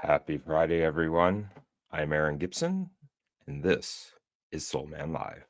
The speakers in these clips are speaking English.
Happy Friday, everyone. I'm Aaron Gibson, and this is Soul Man Live.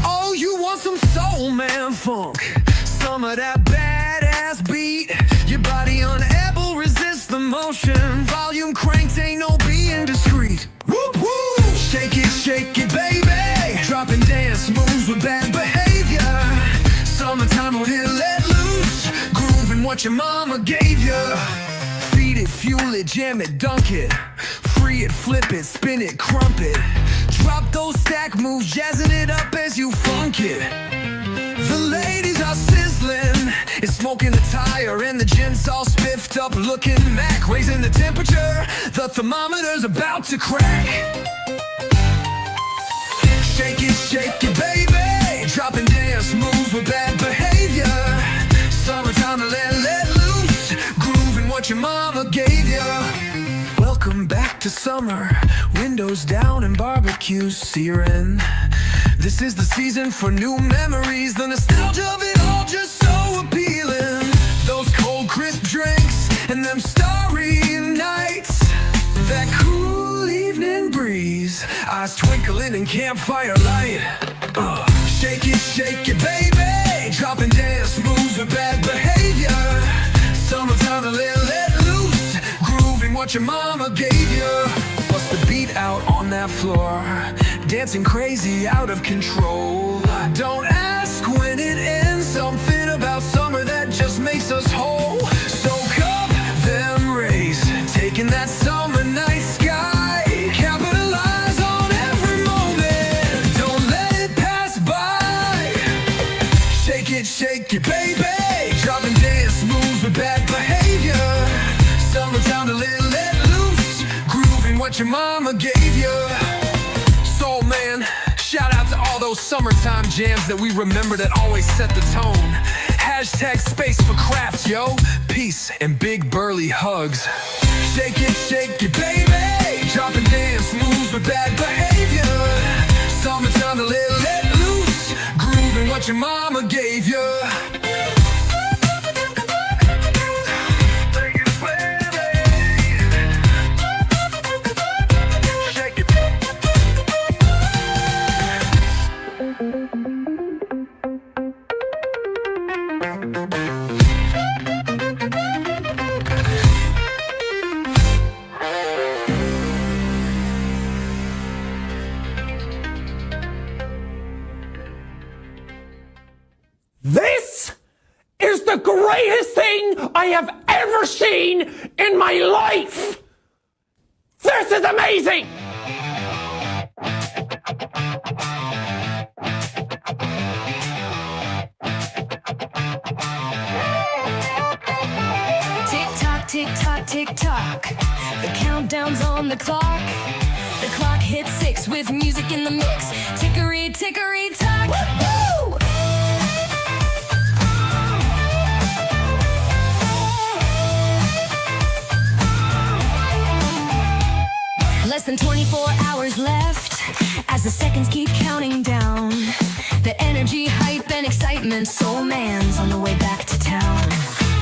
Oh, you want some soul man funk, some of that badass beat. Your body unable resist the motion. Volume cranked, ain't no being discreet. Whoop whoop, shake it, baby. Dropping dance moves with bad behavior. Summertime on here, let loose. Grooving what your mama gave you. Feed it, fuel it, jam it, dunk it. Free it, flip it, spin it, crump it. Drop those stack moves, jazzing it up as you funk it. The ladies are sizzling, it's smoking the tire, and the gents all spiffed up, looking Mac, raising the temperature. The thermometer's about to crack. Shake it, baby. Dropping dance moves with bad behavior. Summertime to let loose. Grooving what your mama gave you. Welcome back to summer. Windows down and barbecues searing. This is the season for new memories. The nostalgia of it all just so appealing. Those cold crisp drinks and them starry nights. That cool evening breeze, eyes twinkling in campfire light. Shake it, baby. Dropping dance moves with bad behavior. Summertime to let loose. Grooving what your mama gave you. Bust the beat out on that floor. Dancing crazy, out of control. Don't ask when it ends. Something about summer that just makes us whole. Soak up them rays, taking that summer night sky. Capitalize on every moment. Don't let it pass by. Shake it, baby. Dropping dance moves with bad behavior. Summertime to let loose. Grooving what your mama gave you. Soul man, shout out to all those summertime jams that we remember that always set the tone. Hashtag space for craft, yo. Peace and big burly hugs. Shake it, baby. Dropping dance moves with bad behavior. Summertime to let loose. Grooving what your mama gave you. This is the greatest thing I have ever seen in my life! This is amazing! Tick tock, tick tock. The countdown's on the clock. The clock hits 6 with music in the mix. Tickery, tickery, tock. Woo! Less than 24 hours left as the seconds keep counting down. The energy, hype, and excitement. Soul Man's on the way back to town.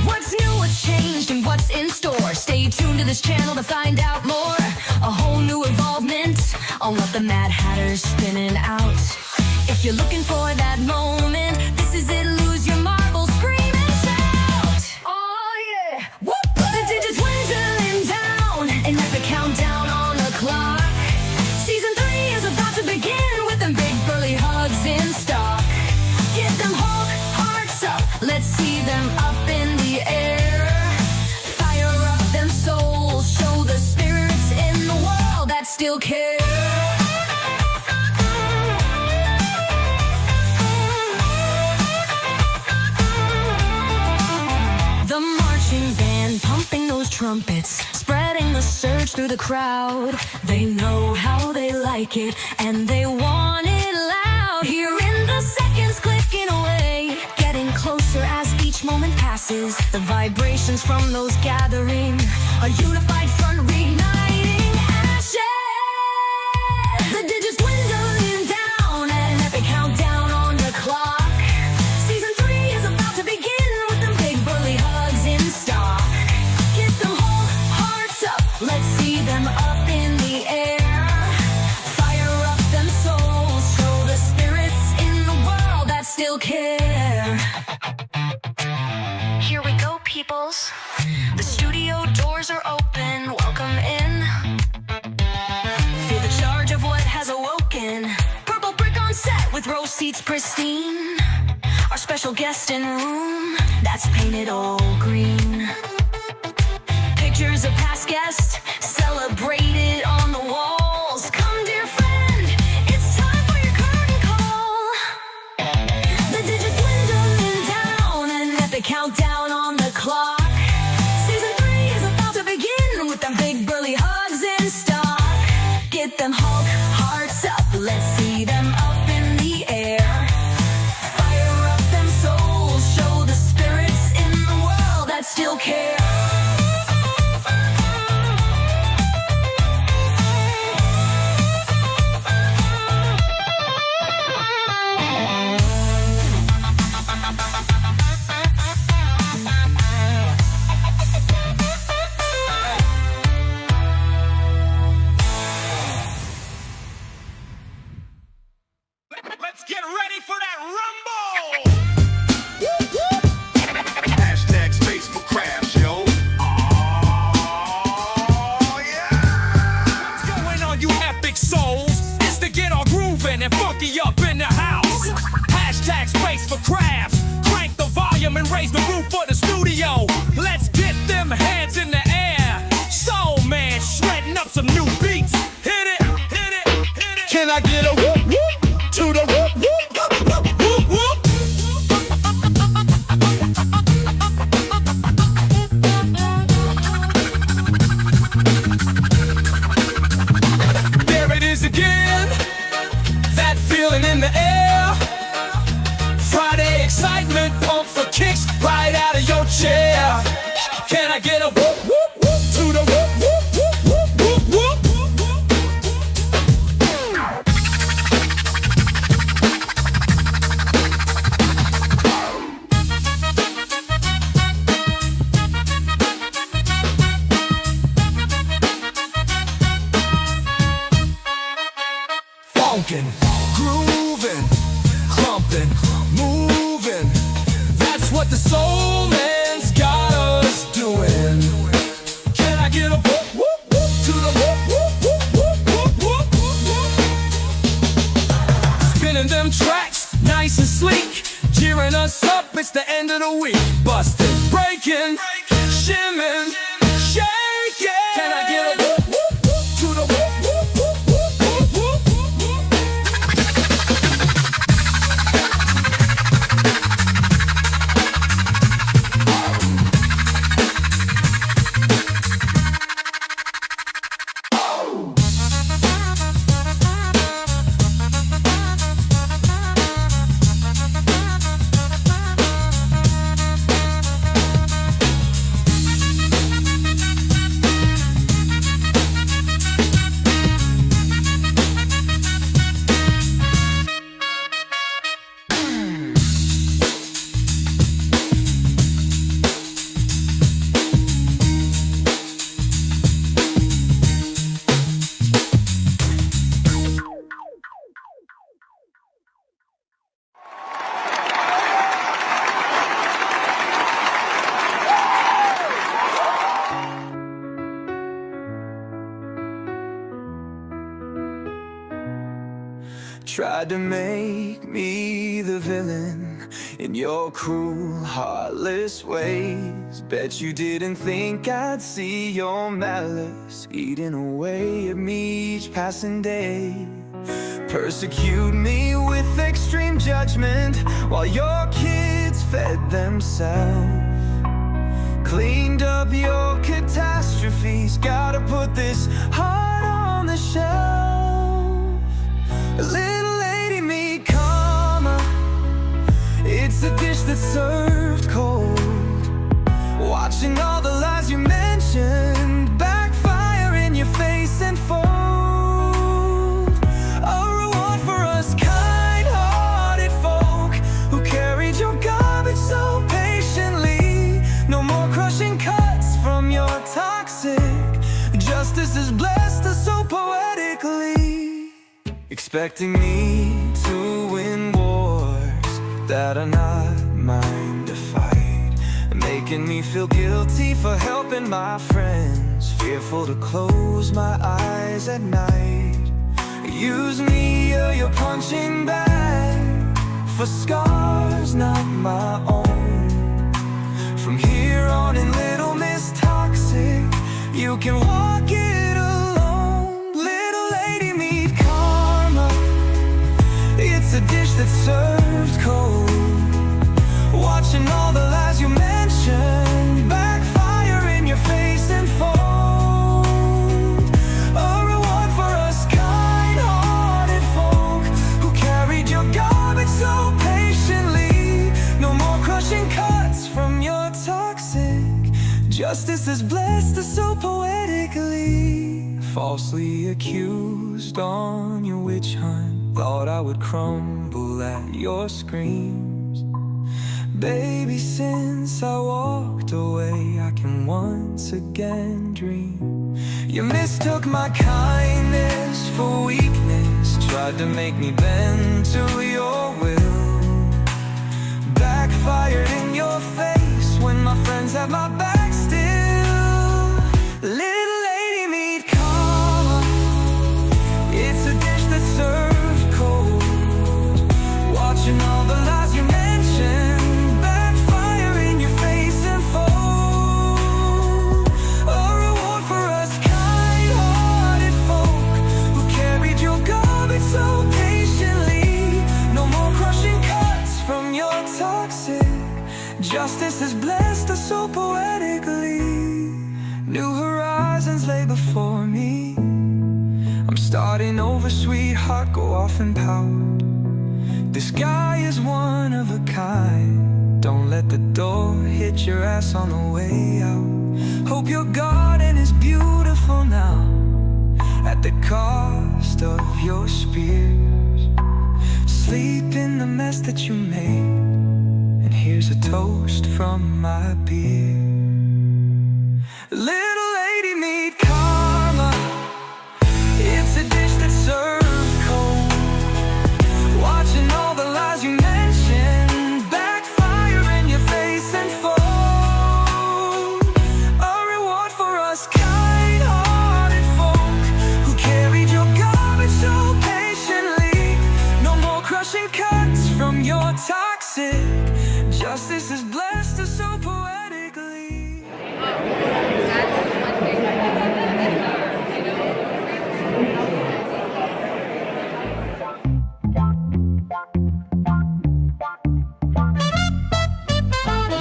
What's new, what's changed, and what's in store? Stay tuned to this channel to find out more. A whole new involvement on what the the Mad Hatter's spinning out. If you're looking for that moment, this is it. Lose your marbles, scream and shout. Oh yeah, whoop! The digits dwindling down, an epic countdown on the clock. Season 3 is about to begin with them big burly hugs in stock. Get them Hulk hearts up, let's see them up in the air. Fire up them souls, show the spirits in the world that still care. The marching band pumping those trumpets, spreading the surge through the crowd. They know how they like it, and they want it loud. Hearing the seconds clicking away, getting closer as each moment passes. The vibrations from those gathering, a unified front reigniting ashes. The digits dwindling down, an epic countdown on the clock. Season 3 is about to begin with them big burly hugs in stock. Get them whole hearts up, let's see them up in the air. Fire up them souls, show the spirits in the world that still care. Here we go, peoples. The studio doors are open, welcome in. Feel the charge of what has awoken. Purple brick on set with row seats pristine. Our special guest in room, that's painted all green. Pictures of past guests, celebrated on the walls. Come, dear friend, it's time for your curtain call. The digits dwindling down, an epic countdown on the clock. Season 3 is about to begin with them big burly hugs in stock. Get them Hulk hearts up, let's see them up in the air. Fire up them souls, show the spirits in the world that still care. Let's get ready for that rumble! Hashtag space for crabs, yo. Oh, yeah. What's going on, you epic souls? It's to get all grooving and funky up in the house. Hashtag space for crabs. Crank the volume and raise the roof for the studio. Let's get them hands in the air. Soul man shredding up some new beats. Hit it, hit it, hit it. Can I get a whoop whoop to the whoop whoop whoop whoop? There it is again, that feeling in the air. Friday excitement, pump for kicks right out of your chair. Can I get a whoop whoop whoop to the whoop whoop whoop whoop whoop whoop? Funkin', groovin', clumpin', movin'. That's what the soul man's got us doing. Can I get a whoop whoop whoop to the whoop whoop whoop whoop whoop whoop whoop? Spinning them tracks, nice and sleek, cheering us up. It's the end of the week. Bustin', breaking, shimmin', shaking. Can I get a whoop whoop whoop to the whoop whoop whoop whoop whoop whoop whoop? Tried to make me the villain in your cruel, heartless ways. Bet you didn't think I'd see your malice eating away at me each passing day. Persecute me with extreme judgment while your kids fed themselves. Cleaned up your catastrophes, gotta put this heart on the shelf. Little lady, meet karma. It's a dish that's served cold. Watching all the lies you mentioned backfire in your face and fold. A reward for us kind-hearted folk who carried your garbage so patiently. No more crushing cuts from your toxic. Justice has blessed us so poetically. Expecting me to win wars that are not mine to fight. Making me feel guilty for helping my friends. Fearful to close my eyes at night. Use me or your punching bag for scars not my own. From here on in, Little Miss Toxic, you can walk it alone. Little lady, meet karma. It's a dish that's served cold. Watching all the lies you mentioned backfire in your face and fold. A reward for us kind-hearted folk who carried your garbage so patiently. No more crushing cuts from your toxic. Justice has blessed us so poetically. Falsely accused on your witch hunt, thought I would crumble at your screams. Baby, since I walked away, I can once again dream. You mistook my kindness for weakness, tried to make me bend to your will. Backfired in your face when my friends had my back still. Little lady, meet karma. It's a dish that's served cold. Watching all the lies you mentioned backfire in your face and fold. A reward for us kind-hearted folk who carried your garbage so patiently. No more crushing cuts from your toxic. Justice has blessed us so poetically. New horizons lay before me. I'm starting over, sweetheart, go off and pout. This guy is one of a kind. Don't let the door hit your ass on the way out. Hope your garden is beautiful now, at the cost of your spears. Sleep in the mess that you made, and here's a toast from my beer. Little lady, meet karma. It's a dish that's served cold. Watching all the lies you mentioned backfire in your face and fold. A reward for us kind-hearted folk who carried your garbage so patiently. No more crushing cuts from your toxic. Justice has blessed us so poetically.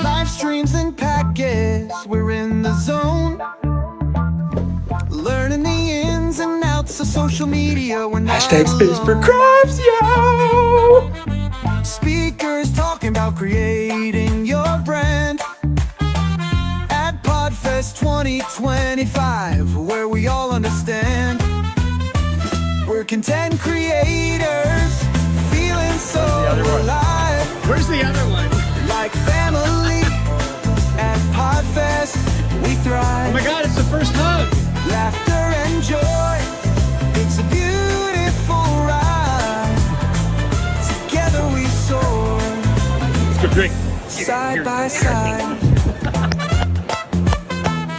Live streams and packets, we're in the zone. Learning the ins and outs of social media. We're not Hashtag space for alone. crabs, yo! Speakers talking about creating your brand at Podfest 2025, where we all understand we're content creators, feeling so alive. Where's the other one? Like family at Podfest, we thrive. Oh my god, it's the first hug! Laughter and joy, it's a beautiful ride. Together we soar, Let's go drink. side by side.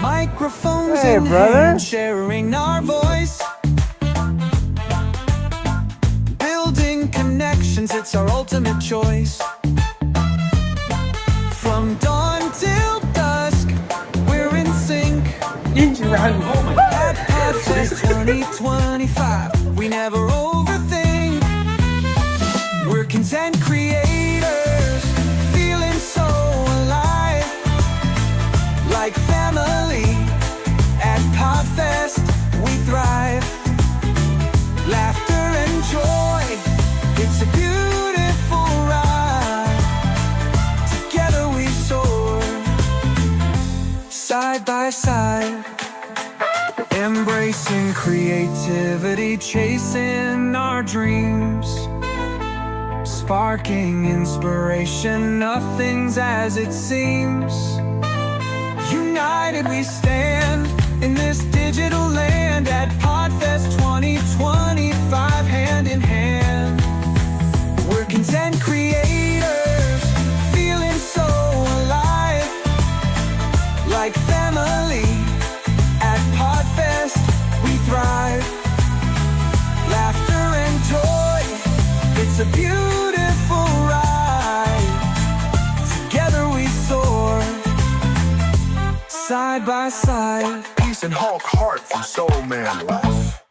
Microphones Hey, in brother. hand, sharing our voice. Building It's our ultimate choice. From dawn till dusk, we're in sync. At Podfest 2025, we never overthink. We're content creators, feeling so alive, like family. At Podfest, we thrive. Laughter and joy, it's a beautiful ride. Together we soar, side by side. Embracing creativity, chasing our dreams. Sparking inspiration, nothing's as it seems. United we stand in this digital land. At Podfest 2025, hand in hand. We're content creators, feeling so alive, like family. At Podfest, we thrive. Laughter and joy, it's a beautiful ride. Together we soar, side by side. Peace and Hulk heart from Soul Man Life.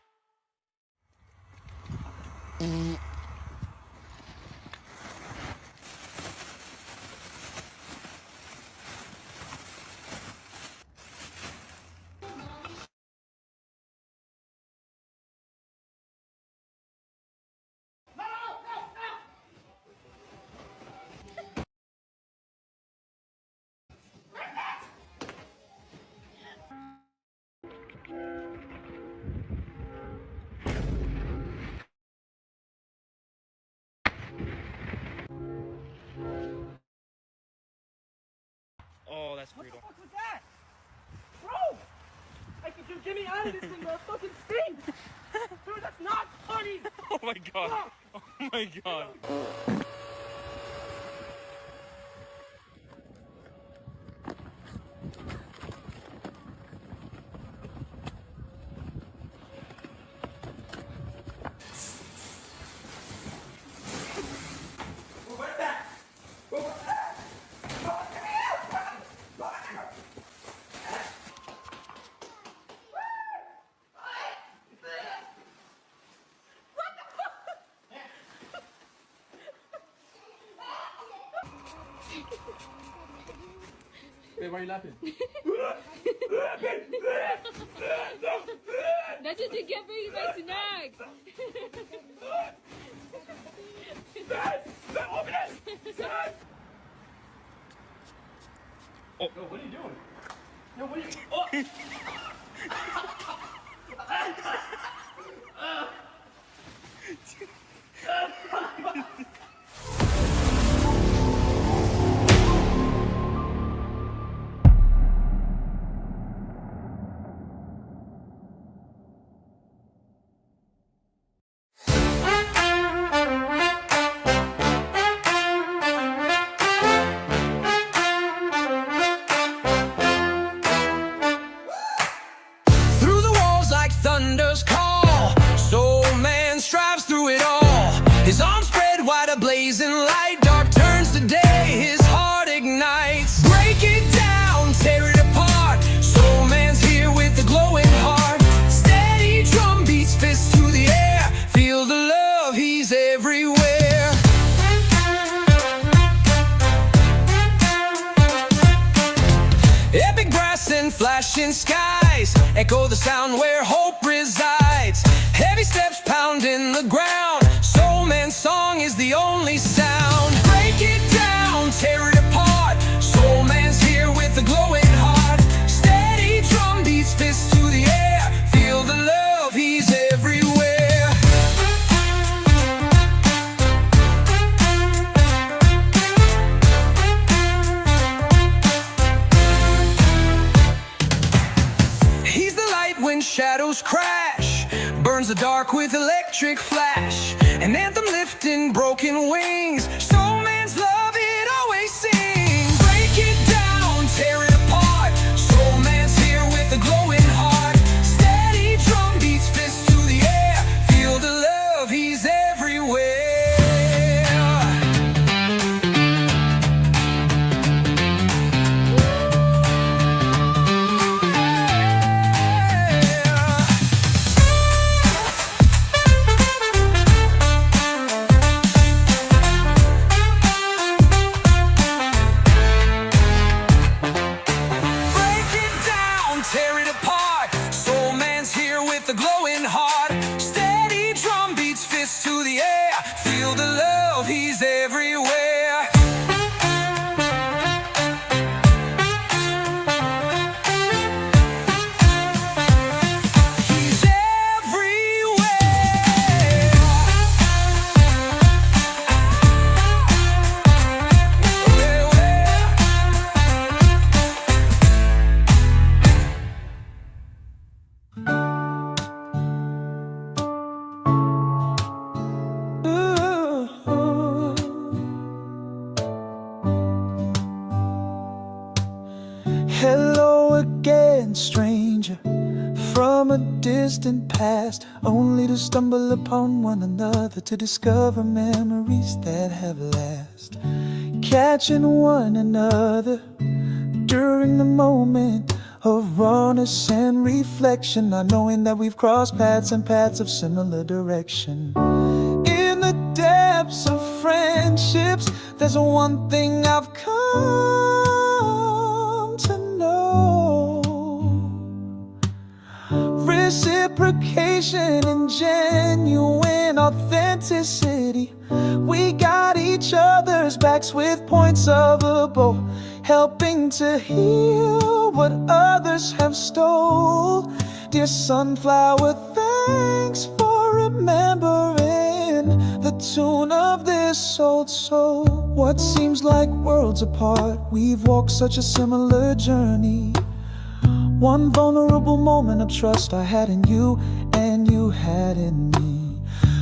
Oh, that's brutal. What was that? Bro! Dude, get me out of this thing, bro. Fucking stinks! Dude, that's not funny! Oh my god. Oh my god. Hey, why are you laughing? That's what you get for eating my snacks. Oh, no, what are you doing? No, what are you... Oh! Through the walls like thunder's call, Soul Man strives through it all. His arms spread wide, a blazing light. Dark turns to day, his heart ignites. Break it down, tear it apart. Soul Man's here with a glowing heart. Steady drum beats, fists to the air. Feel the love, he's everywhere. Epic brass and flashing skies echo the sound where hope resides. Heavy steps pounding the ground. Soul Man's song is the only sound. Break it down, tear it apart. Soul Man's here with a glowing heart. Steady drum beats, fists to the air. Feel the love, he's everywhere. He's the light when shadows crash, burns the dark with electric flash. An anthem lifting broken wings. Soul Man's love, it always sings. Break it down, tear it apart. Soul Man's here with a glowing heart. Steady drum beats, fists to the air. Feel the love, he's everywhere. distant past, only to stumble upon one another, to discover memories that have last. Catching one another during the moment of rawness and reflection, not knowing that we've crossed paths and paths of similar direction. In the depths of friendships, there's one thing I've come to know: reciprocation and genuine authenticity. We got each other's backs with points of a bow, helping to heal what others have stole. Dear sunflower, thanks for remembering the tune of this old soul. What seems like worlds apart, we've walked such a similar journey. One vulnerable moment of trust I had in you, and you had in me.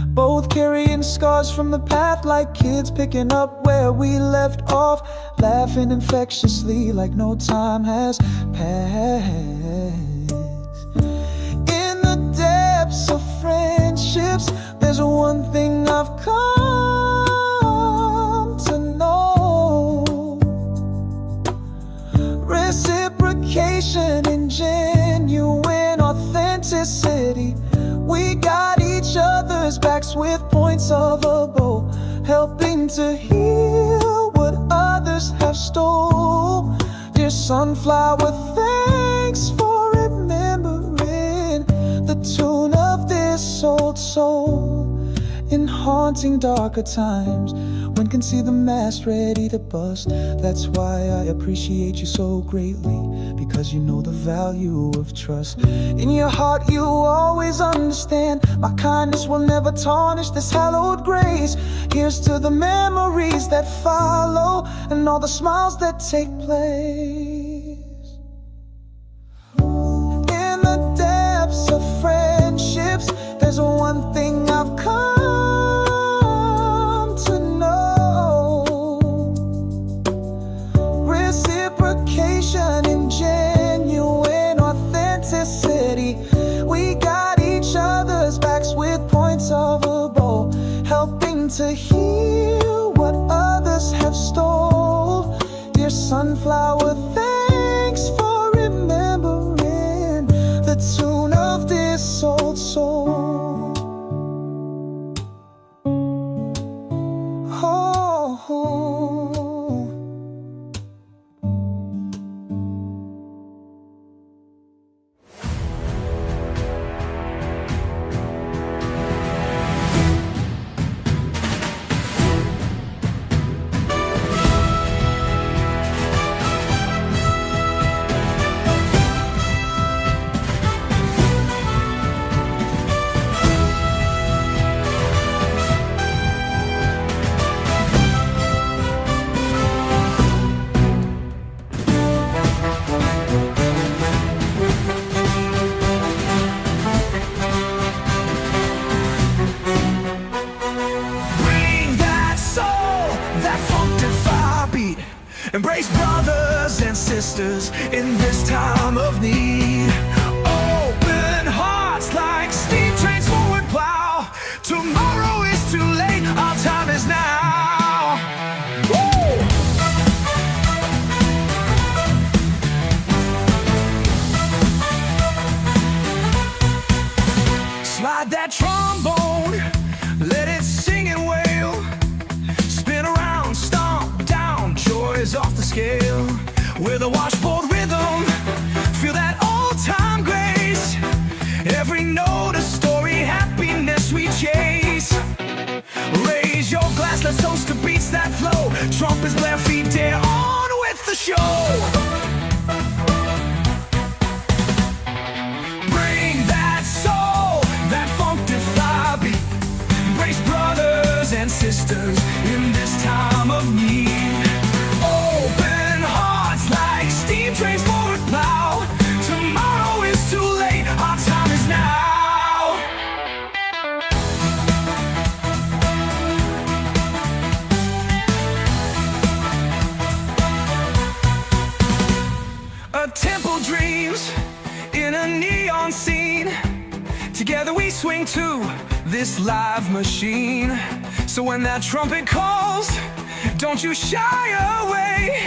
Both carrying scars from the path, like kids picking up where we left off, laughing infectiously like no time has passed. In the depths of friendships, there's one thing I've come to know: reciprocation and genuine authenticity. We got each other's backs with points of a bow, helping to heal what others have stole. Dear sunflower, thanks for remembering the tune of this old soul. In haunting darker times, one can see the mask ready to bust. That's why I appreciate you so greatly, because you know the value of trust. In your heart you always understand, my kindness will never tarnish this hallowed grace. Here's to the memories that follow, and all the smiles that take place. In the depths of friendships, there's one thing I've come to know: reciprocation and genuine authenticity. We got each other's backs with points of a bow, helping to heal what others have stole. Dear sunflower, thanks for remembering the tune of this old soul. Embrace brothers and sisters in this time of need. Open hearts like steam trains forward plow. Tomorrow is too late, our time is now. Woo! Slide that trombone, let it sing and wail. Spin around, stomp down, joys off the scale. With a washboard rhythm, feel that old-time grace. Every note a story, happiness we chase. Raise your glass, let's toast to beats that flow. Trumpets blare, feet dare on with the show. Bring that soul, that funk-defy beat. Embrace brothers and sisters in this time of need. Open hearts like steam trains forward plow. Tomorrow is too late, our time is now. belong to this live machine. So when that trumpet calls, don't you shy away.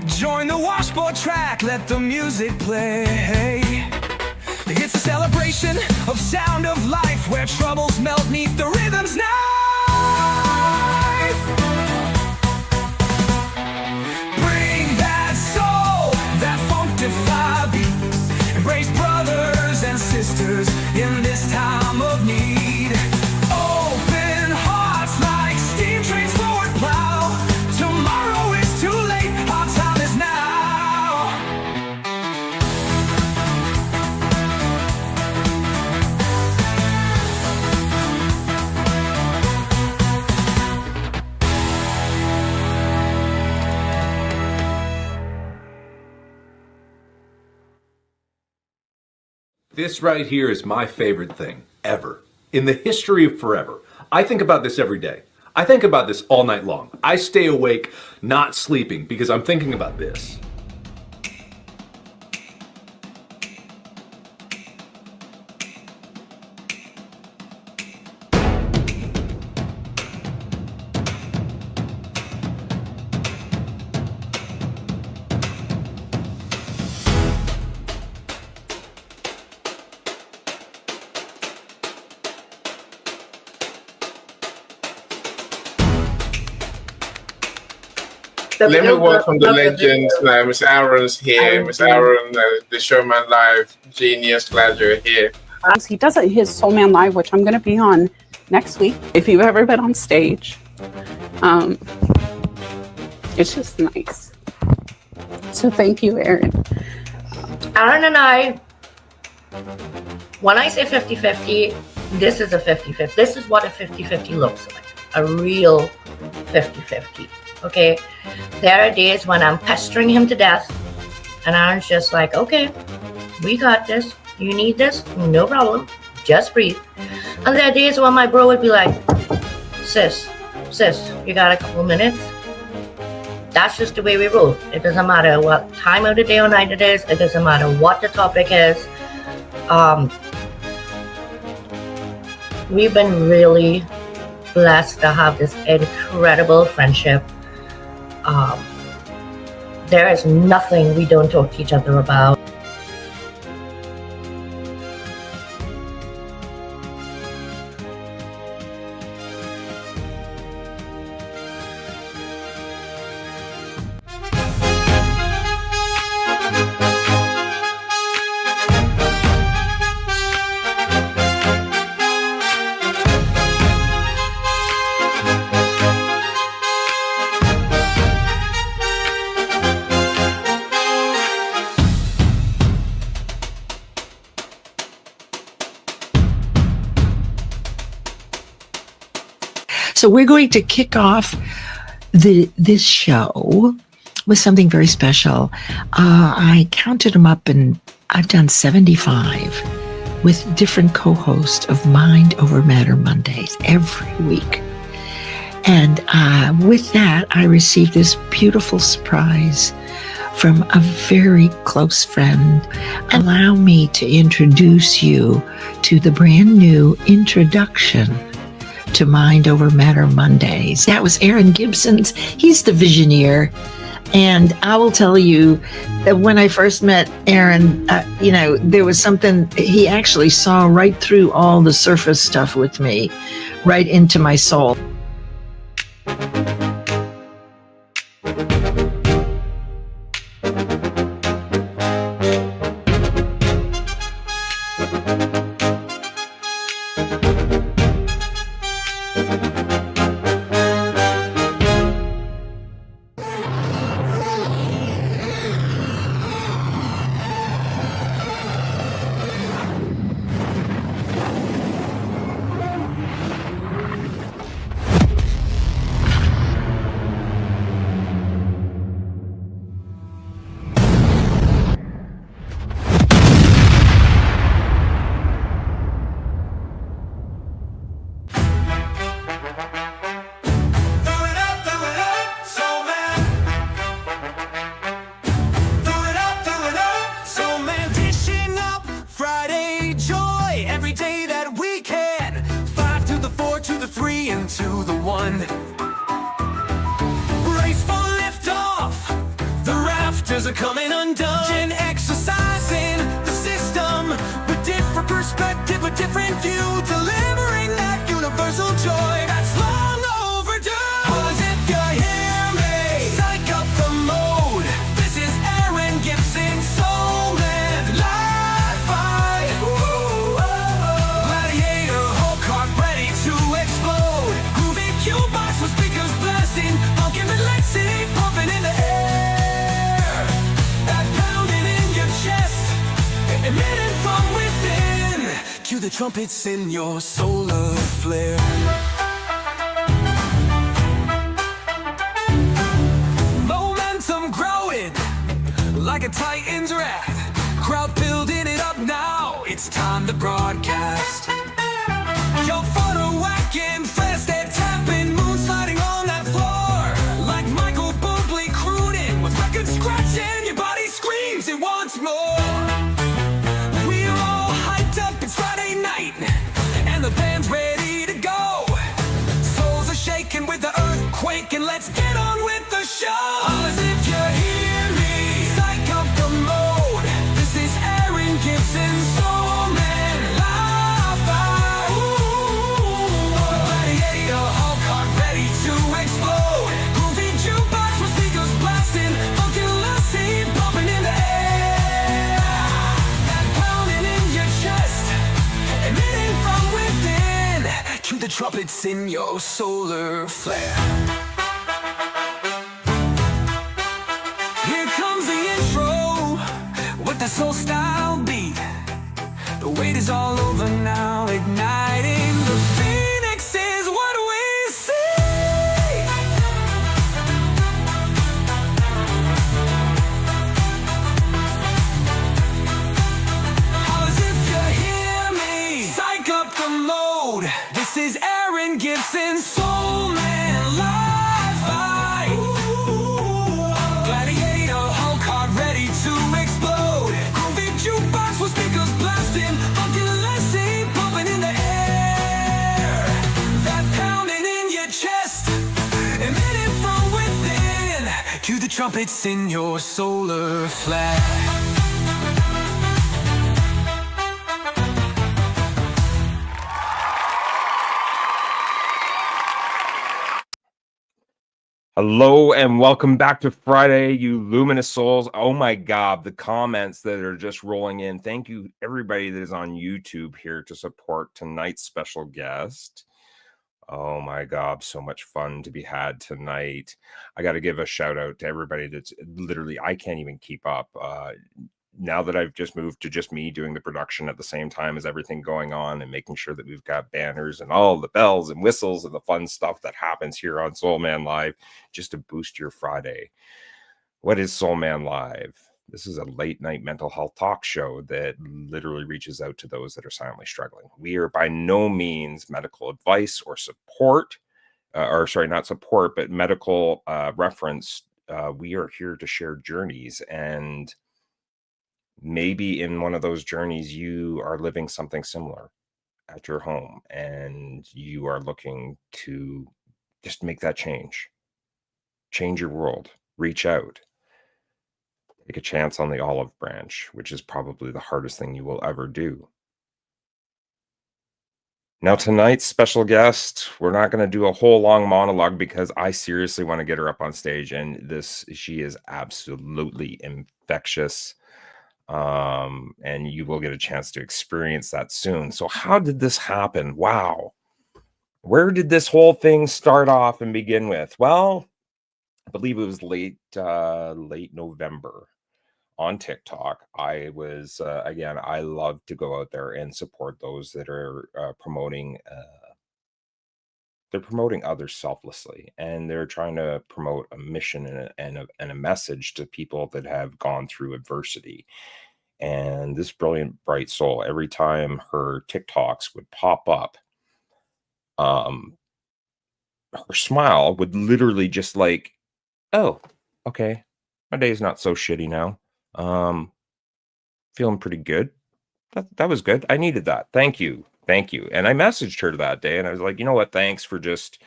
Join the washboard track, let the music play. It's a celebration of sound of life, where troubles melt neath the rhythm's knife. Bring that soul, that funk-defy beat. Embrace brothers and sisters in this time of need. Open hearts like steam trains forward plow. Tomorrow is too late, our time is now. This right here is my favorite thing ever. In the history of forever. I think about this every day. I think about this all night long. I stay awake, not sleeping, because I'm thinking about this. Let me welcome the legends. Miss Aaron's here. Miss Aaron, the Showman Live genius. Glad you're here. He does his Soul Man Live, which I'm going to be on next week. If you've ever been on stage, it's just nice. So thank you, Aaron. Aaron and I, when I say 50-50, this is a 50-50. This is what a 50-50 looks like. A real 50-50. Okay, there are days when I'm pestering him to death, and Aaron's just like, okay, we got this. You need this? No problem. Just breathe. And there are days when my bro would be like, sis, you got a couple minutes? That's just the way we roll. It doesn't matter what time of the day or night it is. It doesn't matter what the topic is. We've been really blessed to have this incredible friendship. There is nothing we don't talk to each other about. So we're going to kick off this show with something very special. I counted them up, and I've done 75 with different co-hosts of Mind Over Matter Mondays every week. And with that, I received this beautiful surprise from a very close friend. Allow me to introduce you to the brand new introduction to Mind Over Matter Mondays. That was Aaron Gibson's. He's the Visioneer. And I will tell you that when I first met Aaron, there was something, he actually saw right through all the surface stuff with me, right into my soul. to the one. Brace for liftoff. The rafters are coming undone. Exercising the system with different perspective, a different view, delivering that universal joy that's long overdue. 'Cause if you hear me, psych up the mode. This is Aaron Gibson, Soulman, live fight. Gladiator, whole cart ready to explode. Groovy cubebox with speakers blasting, funkin' relaxing, pumping in the air. That pounding in your chest, emitting from within. Cue the trumpets in your solar flare. Momentum growing like a Titan's wrath. Crowd building it up now. It's time to broadcast. Your photo whacking, fast head tapping, moon sliding on that floor. Like Michael Bublé crooning with record scratching. Your body screams it wants more. We're all hyped up, it's Friday night, and the band's ready to go. Souls are shaking with the earthquake, and let's get on with the show. 'Cause if you hear me, psych up the mode. This is Aaron Gibson, Soulman, live fight. Gladiator, whole cart ready to explode. Groovy jukebox with speakers blasting, funkin' lassie, bumping in the air. That pounding in your chest, emitting from within. Cue the trumpets in your solar flare. Here comes the intro with the soul style beat. The wait is all over now, igniting the phoenixes. What do we see? 'Cause if you hear me, psych up the mode. This is Aaron Gibson, Soulman, live fight. Gladiator, whole cart ready to explode. Groovy jukebox with speakers blasting, funkin' lassie, pumping in the air. That pounding in your chest, emitting from within. Cue the trumpets in your solar flare. Hello and welcome back to Friday, you luminous souls. Oh my God, the comments that are just rolling in. Thank you, everybody that is on YouTube here to support tonight's special guest. Oh my God, so much fun to be had tonight. I got to give a shout out to everybody that's literally, I can't even keep up. Now that I've just moved to just me doing the production at the same time as everything going on and making sure that we've got banners and all the bells and whistles and the fun stuff that happens here on Soul Man Live just to boost your Friday. What is Soul Man Live? This is a late night mental health talk show that literally reaches out to those that are silently struggling. We are by no means medical advice or support, not support, but medical reference. We are here to share journeys, and maybe in one of those journeys, you are living something similar at your home and you are looking to just make that change your world, reach out, take a chance on the olive branch, which is probably the hardest thing you will ever do. Now, tonight's special guest, we're not going to do a whole long monologue because I seriously want to get her up on stage, and she is absolutely infectious. And you will get a chance to experience that soon. So how did this happen? Wow. Where did this whole thing start off and begin with? Well, I believe it was late November on TikTok. I was, again, I love to go out there and support those that are promoting, they're promoting others selflessly, and they're trying to promote a mission and a message to people that have gone through adversity. And this brilliant, bright soul, every time her TikToks would pop up, her smile would literally just like, oh, okay, my day's not so shitty now. Feeling pretty good. That was good. I needed that. Thank you. Thank you. And I messaged her that day and I was like, you know what? Thanks for just,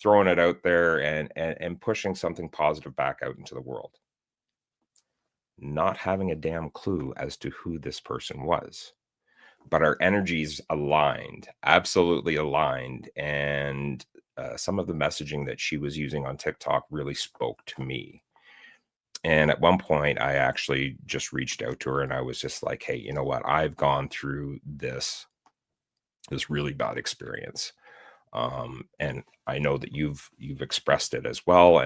throwing it out there and pushing something positive back out into the world. Not having a damn clue as to who this person was. But our energies aligned, absolutely aligned. And some of the messaging that she was using on TikTok really spoke to me. And at one point, I actually just reached out to her and I was just like, hey, you know what? I've gone through this really bad experience. And I know that you've expressed it as well.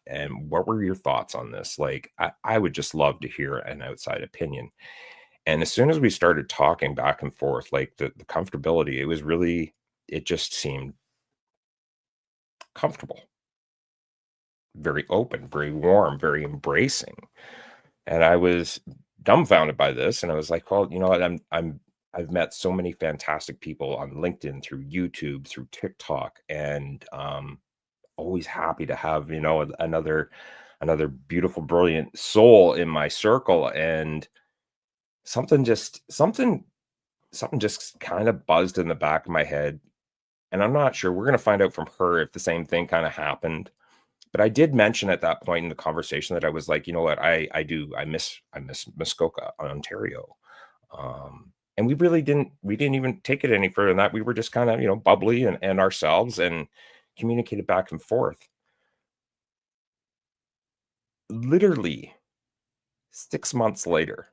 And what were your thoughts on this? Like, I would just love to hear an outside opinion. And as soon as we started talking back and forth, like the comfortability, it just seemed comfortable, very open, very warm, very embracing. And I was dumbfounded by this. And I was like, well, you know what? I've met so many fantastic people on LinkedIn, through YouTube, through TikTok, and always happy to have, another beautiful, brilliant soul in my circle. And something just kind of buzzed in the back of my head. And I'm not sure. We're going to find out from her if the same thing kind of happened. But I did mention at that point in the conversation that I was like, you know what, I miss Muskoka, Ontario. And we didn't even take it any further than that. We were just kind of, bubbly and ourselves and communicated back and forth. Literally 6 months later,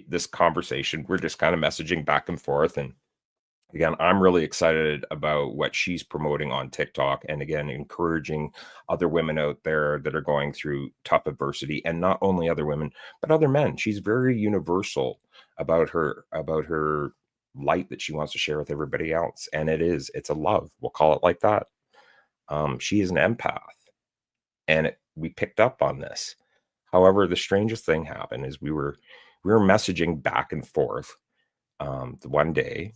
this conversation, we're just kind of messaging back and forth. And again, I'm really excited about what she's promoting on TikTok, and again, encouraging other women out there that are going through tough adversity, and not only other women, but other men. She's very universal about her light that she wants to share with everybody else. And it's a love. We'll call it like that. She is an empath, and we picked up on this. However, the strangest thing happened is we were messaging back and forth the one day,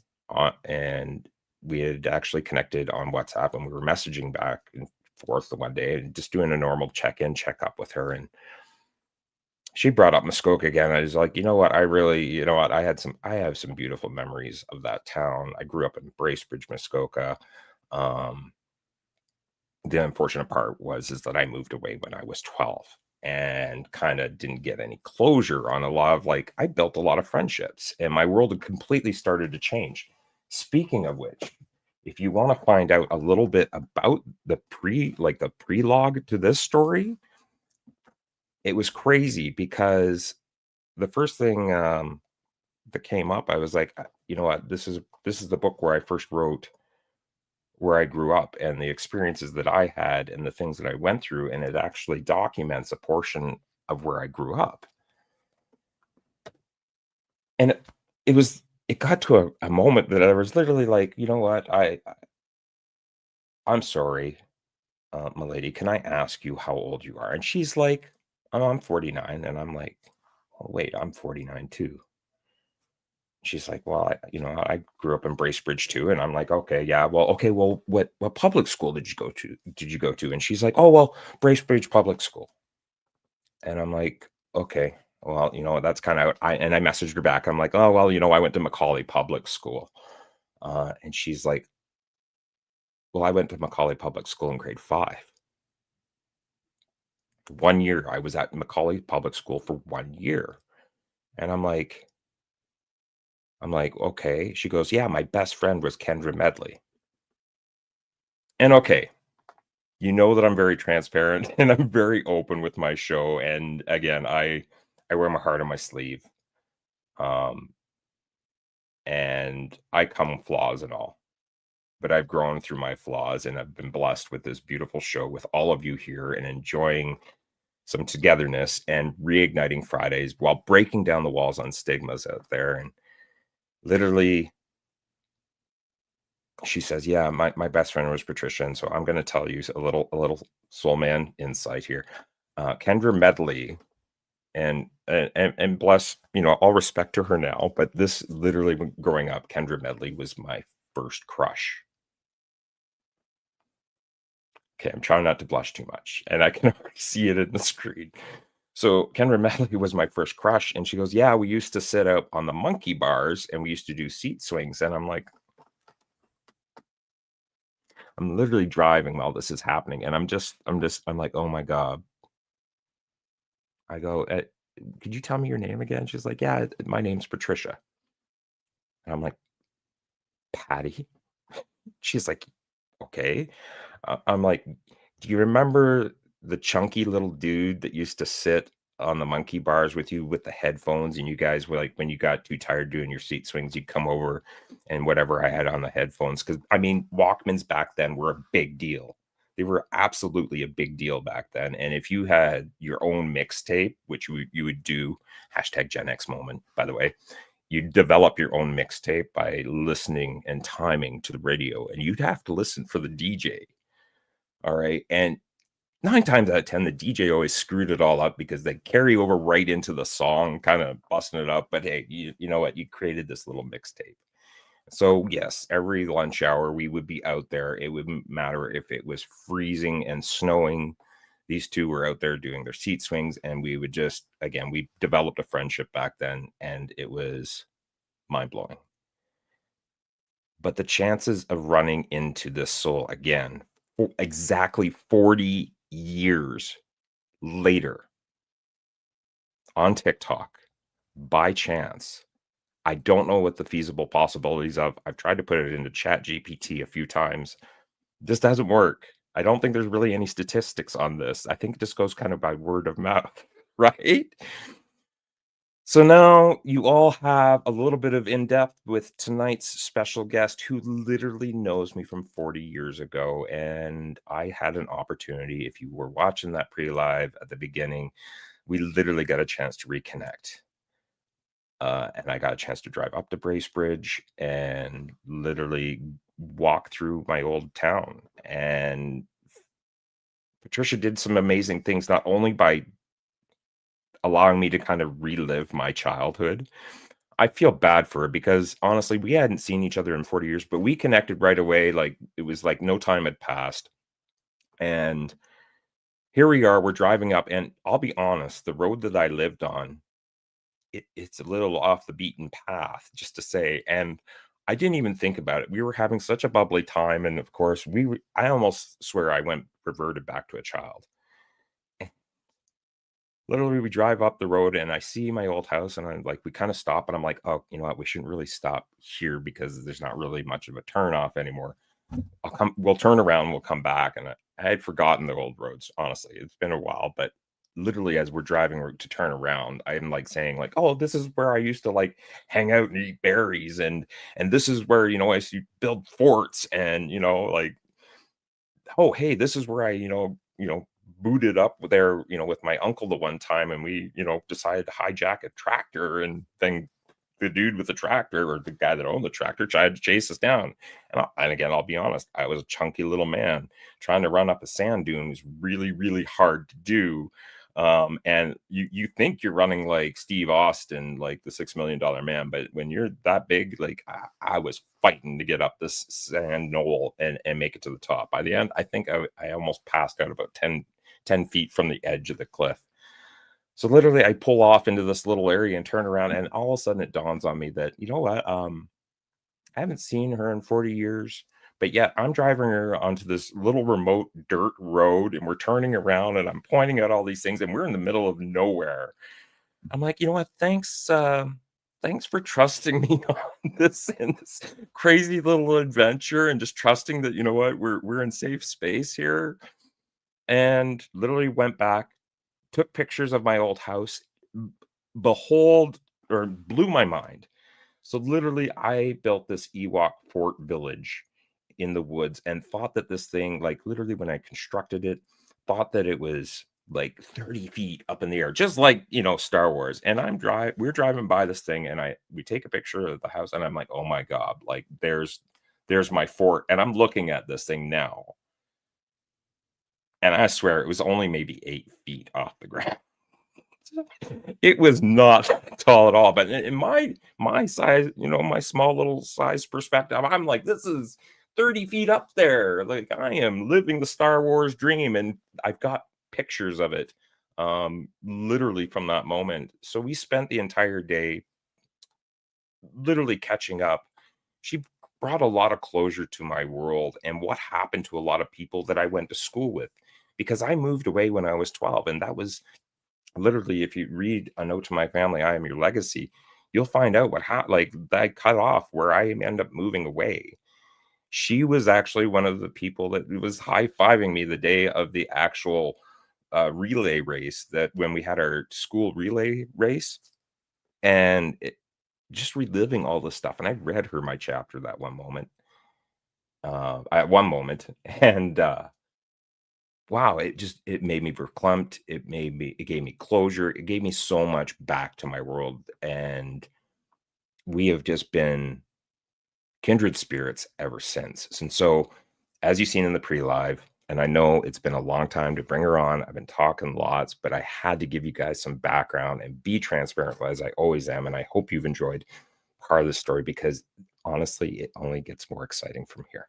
and we had actually connected on WhatsApp, and we were messaging back and forth the one day and just doing a normal check-in, check-up with her. And she brought up Muskoka again. I was like, you know what? I have some beautiful memories of that town. I grew up in Bracebridge, Muskoka. The unfortunate part is that I moved away when I was 12 and kind of didn't get any closure on a lot of, I built a lot of friendships, and my world had completely started to change. Speaking of which, if you want to find out a little bit about the prelogue to this story, it was crazy because the first thing that came up, I was like, you know what, this is the book where I first wrote where I grew up and the experiences that I had and the things that I went through, and it actually documents a portion of where I grew up. And it got to a moment that I was literally like, you know what, I'm sorry, my lady, can I ask you how old you are? And she's like, oh, I'm 49. And I'm like, oh, wait, I'm 49 too. She's like, well, I grew up in Bracebridge too. And I'm like, okay, well, what public school did you go to? And she's like, oh, well, Bracebridge Public School. And I'm like, okay, well, that's kind of, I messaged her back. I'm like, oh, well, I went to Macaulay Public School. And she's like, well, I went to Macaulay Public School in grade 5. 1 year. I was at Macaulay Public School for 1 year. And I'm like, okay. She goes, yeah, my best friend was Kendra Medley. And okay, that I'm very transparent and I'm very open with my show. And again, I wear my heart on my sleeve. And I come with flaws and all, but I've grown through my flaws, and I've been blessed with this beautiful show with all of you here and enjoying some togetherness and reigniting Fridays while breaking down the walls on stigmas out there. And literally, she says, yeah, my best friend was Patricia. And so I'm going to tell you a little soul man insight here. Kendra Medley, and bless, all respect to her now, but this literally, growing up, Kendra Medley was my first crush. Okay, I'm trying not to blush too much, and I can already see it in the screen. So Kendra Medley was my first crush, and she goes, "Yeah, we used to sit out on the monkey bars and we used to do seat swings." And I'm like, I'm literally driving while this is happening, and I'm like, "Oh my God." I go, "Could you tell me your name again?" She's like, "Yeah, my name's Patricia." And I'm like, "Patty?" She's like, "Okay." I'm like, "Do you remember the chunky little dude that used to sit on the monkey bars with you with the headphones? And you guys were like, when you got too tired doing your seat swings, you'd come over and whatever I had on the headphones." Because I mean, Walkmans back then were a big deal. They were absolutely a big deal back then. And if you had your own mixtape, which you would do, hashtag Gen X moment, by the way, you'd develop your own mixtape by listening and timing to the radio, and you'd have to listen for the DJ. All right. And 9 times out of 10, the DJ always screwed it all up because they carry over right into the song, kind of busting it up. But hey, you know what? You created this little mixtape. So yes, every lunch hour we would be out there. It wouldn't matter if it was freezing and snowing. These two were out there doing their seat swings, and we would just, again, we developed a friendship back then, and it was mind blowing. But the chances of running into this soul again, exactly 40 years later on TikTok, by chance, I don't know what the feasible possibilities of. I've tried to put it into Chat GPT a few times. This doesn't work. I don't think there's really any statistics on this. I think it just goes kind of by word of mouth, right? So now you all have a little bit of in-depth with tonight's special guest who literally knows me from 40 years ago. And I had an opportunity, if you were watching that pre-live at the beginning, we literally got a chance to reconnect. And I got a chance to drive up to Bracebridge and literally walk through my old town. And Patricia did some amazing things, not only by allowing me to kind of relive my childhood. I feel bad for her because honestly, we hadn't seen each other in 40 years, but we connected right away. Like it was like no time had passed. And here we are, we're driving up, and I'll be honest, the road that I lived on, it's a little off the beaten path, just to say. And I didn't even think about it. We were having such a bubbly time. And of course, I almost swear I went reverted back to a child. Literally, we drive up the road and I see my old house, and I'm like, we kind of stop, and I'm like, oh, you know what? We shouldn't really stop here because there's not really much of a turn off anymore. We'll turn around, we'll come back. And I had forgotten the old roads. Honestly, it's been a while, but literally as we're driving to turn around, I'm like saying like, oh, this is where I used to like hang out and eat berries. And this is where, I used to build forts, and, like, oh, hey, this is where I, booted up there, with my uncle the one time, and we, decided to hijack a tractor, and then the dude with the tractor, or the guy that owned the tractor, tried to chase us down. And again, I'll be honest, I was a chunky little man. Trying to run up a sand dune was really, really hard to do. And you think you're running like Steve Austin, like the $6 Million Man, but when you're that big, like I was fighting to get up this sand knoll and make it to the top. By the end, I think I almost passed out about 10 feet from the edge of the cliff. So literally I pull off into this little area and turn around, and all of a sudden it dawns on me that, you know what? I haven't seen her in 40 years, but yet I'm driving her onto this little remote dirt road, and we're turning around, and I'm pointing out all these things, and we're in the middle of nowhere. I'm like, you know what? Thanks for trusting me on this crazy little adventure, and just trusting that, you know what, we're in safe space here. And literally went back, took pictures of my old house, blew my mind. So literally I built this Ewok fort village in the woods, and thought that this thing, like literally when I constructed it, thought that it was like 30 feet up in the air, just like, Star Wars. And we're driving by this thing, and we take a picture of the house, and I'm like, oh my God, like there's my fort. And I'm looking at this thing now, and I swear it was only maybe 8 feet off the ground. It was not tall at all. But in my size, my small little size perspective, I'm like, this is 30 feet up there. Like I am living the Star Wars dream. And I've got pictures of it literally from that moment. So we spent the entire day literally catching up. She brought a lot of closure to my world and what happened to a lot of people that I went to school with, because I moved away when I was 12. And that was literally, if you read A Note to My Family, I Am Your Legacy, you'll find out what like that cut off where I end up moving away. She was actually one of the people that was high-fiving me the day of the actual relay race, that when we had our school relay race, and just reliving all this stuff. And I read her my chapter that one moment, at one moment, and wow, it made me verklempt. It gave me closure. It gave me so much back to my world, and we have just been kindred spirits ever since. And so, as you've seen in the pre-live, and I know it's been a long time to bring her on, I've been talking lots, but I had to give you guys some background and be transparent as I always am. And I hope you've enjoyed part of the story, because honestly, it only gets more exciting from here.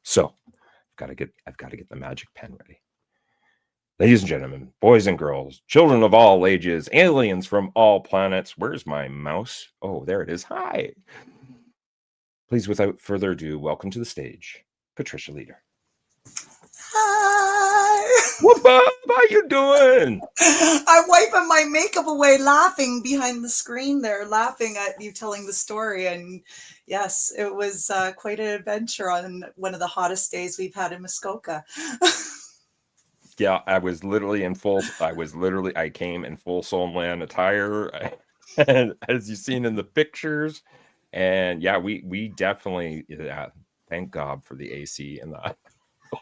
So I've got to get the magic pen ready. Ladies and gentlemen, boys and girls, children of all ages, aliens from all planets. Where's my mouse? Oh, there it is. Hi. Please, without further ado, welcome to the stage, Patricia Leeder. Hi. What's up? How you doing? I'm wiping my makeup away, laughing behind the screen there, laughing at you telling the story. And yes, it was quite an adventure on one of the hottest days we've had in Muskoka. Yeah, I came in full Soulman attire, and as you've seen in the pictures. And yeah, we definitely, thank God for the AC and that.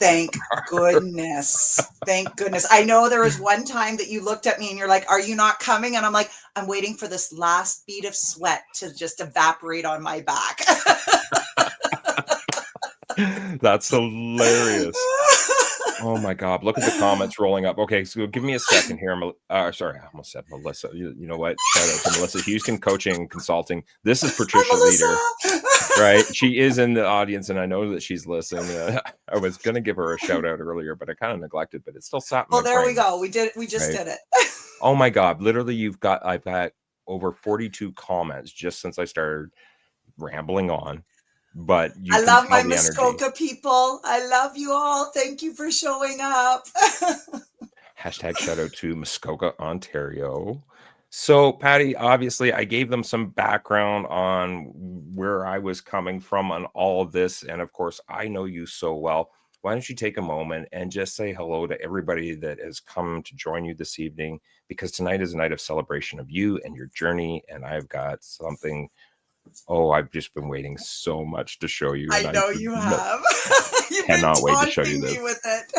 Thank goodness. Thank goodness. I know there was one time that you looked at me and you're like, are you not coming? And I'm like, I'm waiting for this last bead of sweat to just evaporate on my back. That's hilarious. Oh my God, look at the comments rolling up. Okay, so give me a second here. Sorry, I almost said Melissa. You know what? Shout out to Melissa, Houston Coaching and Consulting. This is Patricia Leeder, right? She is in the audience, and I know that she's listening. I was going to give her a shout out earlier, but I kind of neglected, but it still sat in Well, my there brain. we go. We just did it. Oh my God, literally I've got over 42 comments just since I started rambling on. But I love my Muskoka people. I love you all. Thank you for showing up. Hashtag shout out to Muskoka, Ontario. So, Patty, obviously, I gave them some background on where I was coming from on all of this. And of course, I know you so well. Why don't you take a moment and just say hello to everybody that has come to join you this evening? Because tonight is a night of celebration of you and your journey. And I've got something. Oh, I've just been waiting so much to show you. I know you have. You've cannot been wait to show you taunting this. me with it.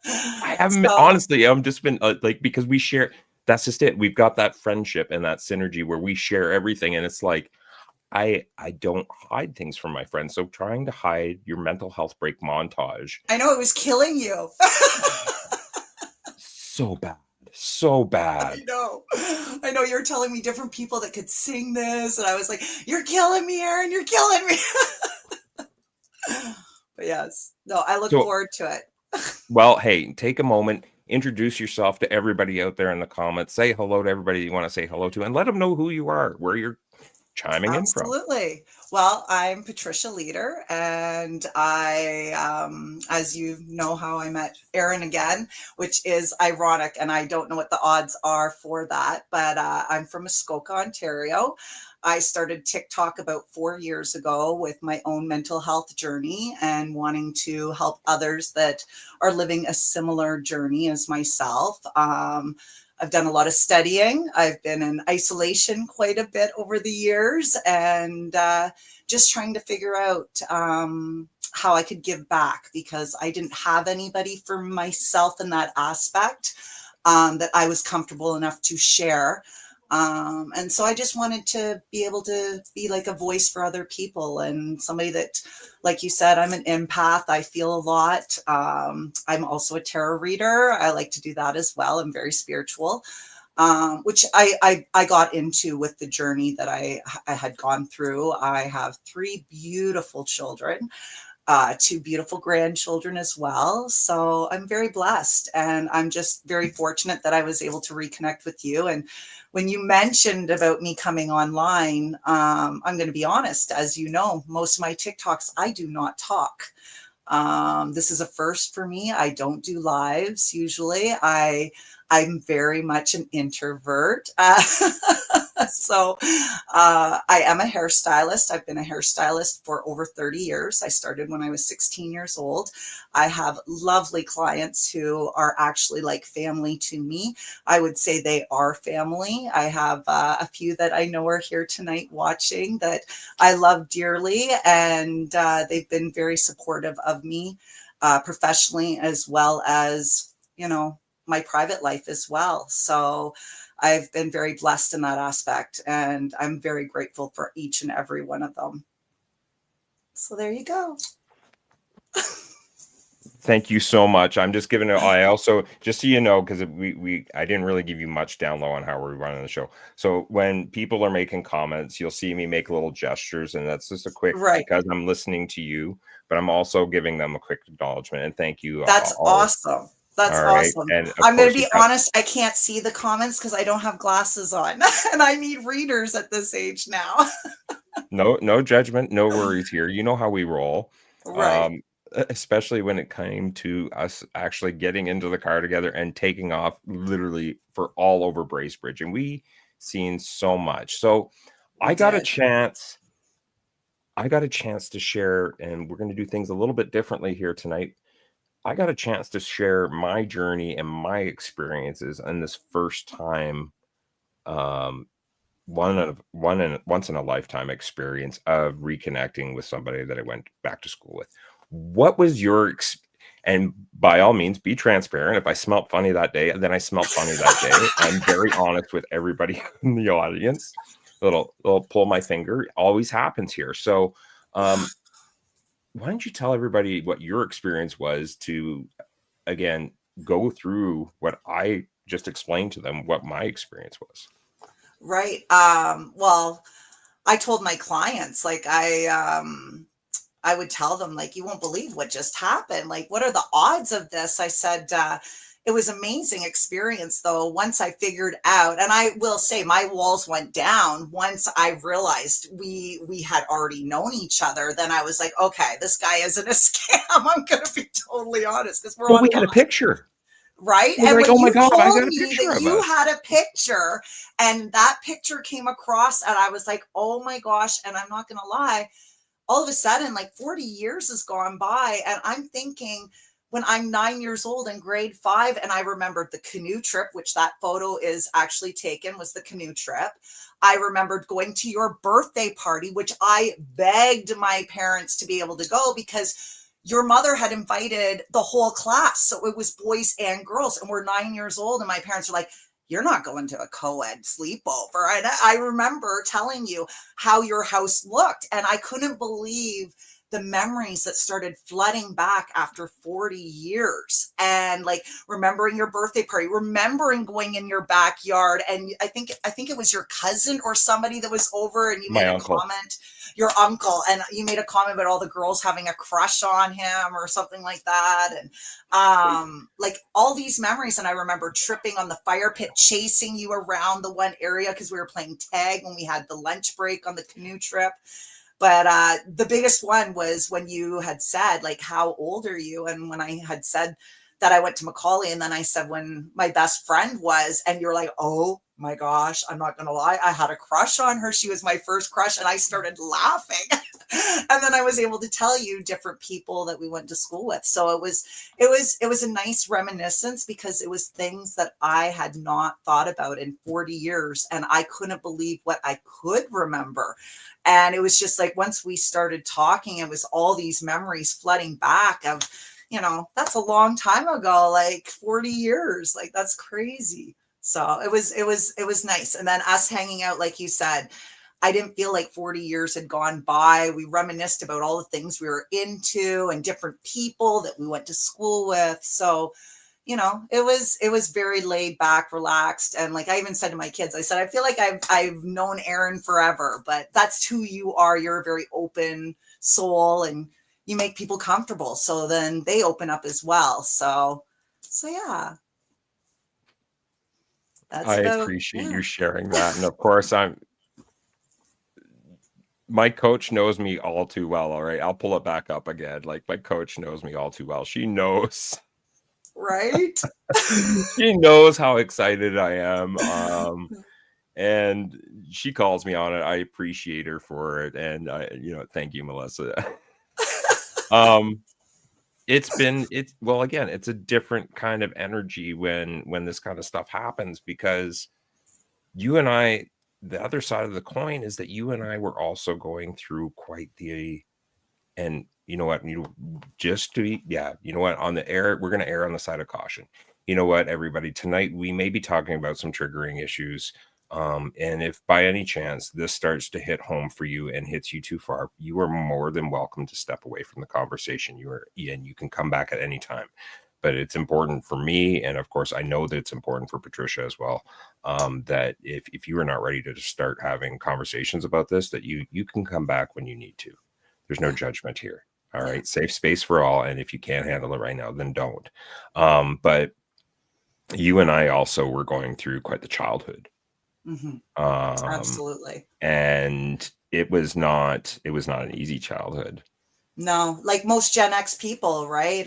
I haven't honestly. I'm just been like, because we share. That's just it. We've got that friendship and that synergy where we share everything, and it's like I don't hide things from my friends. So trying to hide your mental health break montage. I know it was killing you. So bad. So bad. I know you were telling me different people that could sing this, and I was like, you're killing me, Aaron, you're killing me. But yes, no, I look forward to it. Well, hey, take a moment, introduce yourself to everybody out there in the comments, say hello to everybody you want to say hello to, and let them know who you are, where you're chiming in from. Absolutely. Well, I'm Patricia Leeder, and I, as you know how I met Aaron again, which is ironic, and I don't know what the odds are for that, but I'm from Muskoka, Ontario. I started TikTok about 4 years ago with my own mental health journey and wanting to help others that are living a similar journey as myself. I've done a lot of studying. I've been in isolation quite a bit over the years, and just trying to figure out how I could give back, because I didn't have anybody for myself in that aspect that I was comfortable enough to share. And so I just wanted to be able to be like a voice for other people, and somebody that, like you said, I'm an empath. I feel a lot. I'm also a tarot reader. I like to do that as well. I'm very spiritual, which I got into with the journey that I had gone through. I have 3 beautiful children. two beautiful grandchildren as well. So I'm very blessed, and I'm just very fortunate that I was able to reconnect with you. And when you mentioned about me coming online, I'm going to be honest, as you know, most of my TikToks, I do not talk. This is a first for me. I don't do lives usually. I'm very much an introvert. So I am a hairstylist. I've been a hairstylist for over 30 years. I started when I was 16 years old. I have lovely clients who are actually like family to me. I would say they are family. I have a few that I know are here tonight watching that I love dearly, and they've been very supportive of me professionally, as well as, you know, my private life as well. So I've been very blessed in that aspect, and I'm very grateful for each and every one of them. So there you go. Thank you so much. I'm just giving it. I also, just so you know, because I didn't really give you much down low on how we're running the show. So when people are making comments, you'll see me make little gestures, and that's just a quick, right, because I'm listening to you, but I'm also giving them a quick acknowledgement and thank you. That's awesome. That's awesome. And I'm going to be honest, I can't see the comments because I don't have glasses on, and I need readers at this age now. No judgment, no worries here. You know how we roll. Right. Especially when it came to us actually getting into the car together and taking off literally for all over Bracebridge. And we seen so much. So I got a chance to share, and we're going to do things a little bit differently here tonight. I got a chance to share my journey and my experiences in this first time, once in a lifetime experience of reconnecting with somebody that I went back to school with. What was your and by all means, be transparent. If I smelt funny that day, then I smelt funny that day. I'm very honest with everybody in the audience. Little pull my finger always happens here. So why don't you tell everybody what your experience was to, again, go through what I just explained to them, what my experience was. Right. Well, I told my clients, like, I would tell them, like, you won't believe what just happened. Like, what are the odds of this? I said, it was amazing experience though. Once I figured out, and I will say my walls went down once I realized we had already known each other. Then I was like, okay, this guy isn't a scam. I'm going to be totally honest, because we had a picture. Right. And when like, oh my you God, I told got a me picture that of you us. had a picture, and that picture came across, and I was like, oh my gosh. And I'm not going to lie, all of a sudden, like 40 years has gone by, and I'm thinking, when I'm 9 years old in grade 5, and I remembered the canoe trip, which that photo is actually taken, was the canoe trip. I remembered going to your birthday party, which I begged my parents to be able to go because your mother had invited the whole class. So it was boys and girls, and we're 9 years old. And my parents were like, you're not going to a co-ed sleepover. And I remember telling you how your house looked, and I couldn't believe the memories that started flooding back after 40 years. And like remembering your birthday party, remembering going in your backyard. And I think it was your cousin or somebody that was over, and you made a comment, your uncle, and you made a comment about all the girls having a crush on him or something like that. And like all these memories. And I remember tripping on the fire pit, chasing you around the one area because we were playing tag when we had the lunch break on the canoe trip. But the biggest one was when you had said, like, how old are you? And when I had said that I went to Macaulay, and then I said when my best friend was, and you're like, oh my gosh, I'm not going to lie, I had a crush on her. She was my first crush. And I started laughing. And then I was able to tell you different people that we went to school with. So it was a nice reminiscence, because it was things that I had not thought about in 40 years. And I couldn't believe what I could remember. And it was just like, once we started talking, it was all these memories flooding back of, you know, that's a long time ago, like 40 years, like that's crazy. So it was nice. And then us hanging out, like you said, I didn't feel like 40 years had gone by. We reminisced about all the things we were into and different people that we went to school with. So, you know, it was very laid back, relaxed. And like I even said to my kids, I said, I feel like I've known Aaron forever, but that's who you are. You're a very open soul, and you make people comfortable, so then they open up as well. So yeah, that's I about, appreciate yeah. you sharing that. And of course, my coach knows me all too well. All right. I'll pull it back up again. Like, my coach knows me all too well. She knows. Right? She knows how excited I am. And she calls me on it. I appreciate her for it. And thank you, Melissa. Again, it's a different kind of energy when this kind of stuff happens, because you and I, the other side of the coin is that you and I were also going through quite and you know what, on the air, we're going to err on the side of caution. You know what, everybody, tonight we may be talking about some triggering issues. And if by any chance this starts to hit home for you and hits you too far, you are more than welcome to step away from the conversation. You can come back at any time. But it's important for me, and of course, I know that it's important for Patricia as well, that if you are not ready to start having conversations about this, that you can come back when you need to. There's no judgment here. All right, safe space for all. And if you can't handle it right now, then don't. But you and I also were going through quite the childhood. Absolutely. And it was not an easy childhood. No, like most Gen X people, right?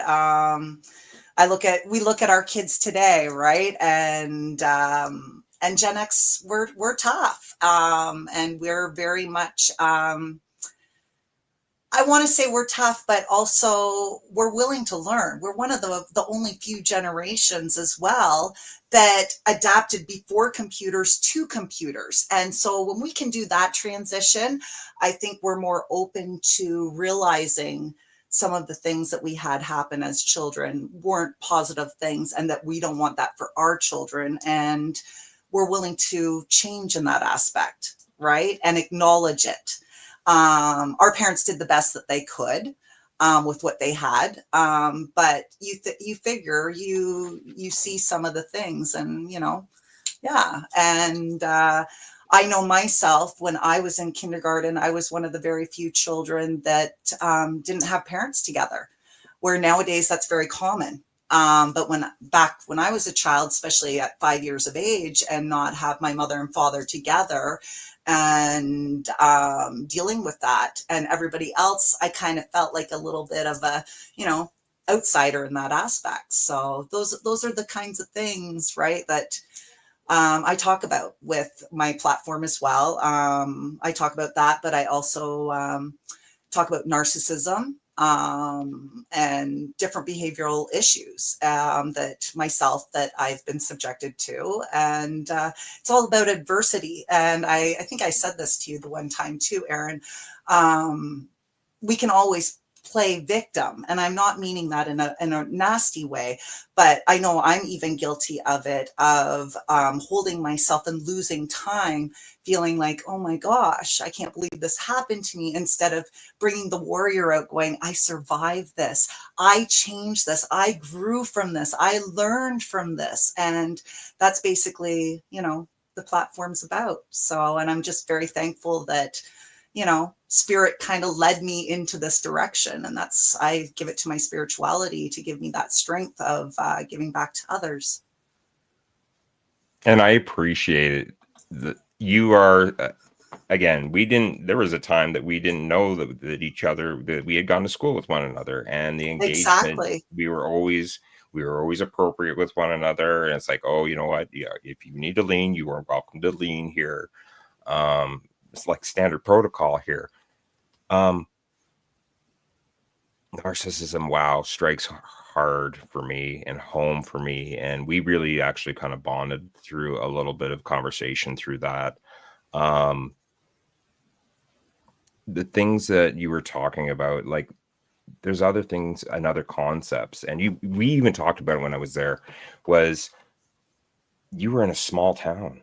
We look at our kids today, right? And Gen X, we're tough. And we're very much, I want to say we're tough, but also we're willing to learn. We're one of the only few generations as well that adapted before computers to computers. And so when we can do that transition, I think we're more open to realizing some of the things that we had happen as children weren't positive things, and that we don't want that for our children. And we're willing to change in that aspect, right? And acknowledge it. Our parents did the best that they could with what they had, but you figure you see some of the things, and yeah. And I know myself, when I was in kindergarten, I was one of the very few children that didn't have parents together, where nowadays that's very common. But when I was a child, especially at 5 years of age, and not have my mother and father together, and dealing with that, and everybody else, I kind of felt like a little bit of a, outsider in that aspect. So those are the kinds of things, right, that I talk about with my platform as well. I talk about that, but I also talk about narcissism, and different behavioral issues that I've been subjected to. And it's all about adversity. And I think I said this to you the one time too, Aaron. We can always play victim, and I'm not meaning that in a nasty way, but I know I'm even guilty of it, of holding myself and losing time, feeling like, oh my gosh, I can't believe this happened to me, instead of bringing the warrior out, going, I survived this, I changed this, I grew from this, I learned from this. And that's basically, the platform's about. So, and I'm just very thankful that spirit kind of led me into this direction. And I give it to my spirituality to give me that strength of giving back to others. And I appreciate it. That you are, again, there was a time that we didn't know that each other, that we had gone to school with one another, and the engagement, exactly. we were always appropriate with one another. And it's like, oh, you know what? Yeah, if you need to lean, you are welcome to lean here. It's like standard protocol here. Narcissism, wow, strikes hard for me and home for me. And we really actually kind of bonded through a little bit of conversation through that. The things that you were talking about, like, there's other things and other concepts. And we even talked about it when I was there, was you were in a small town.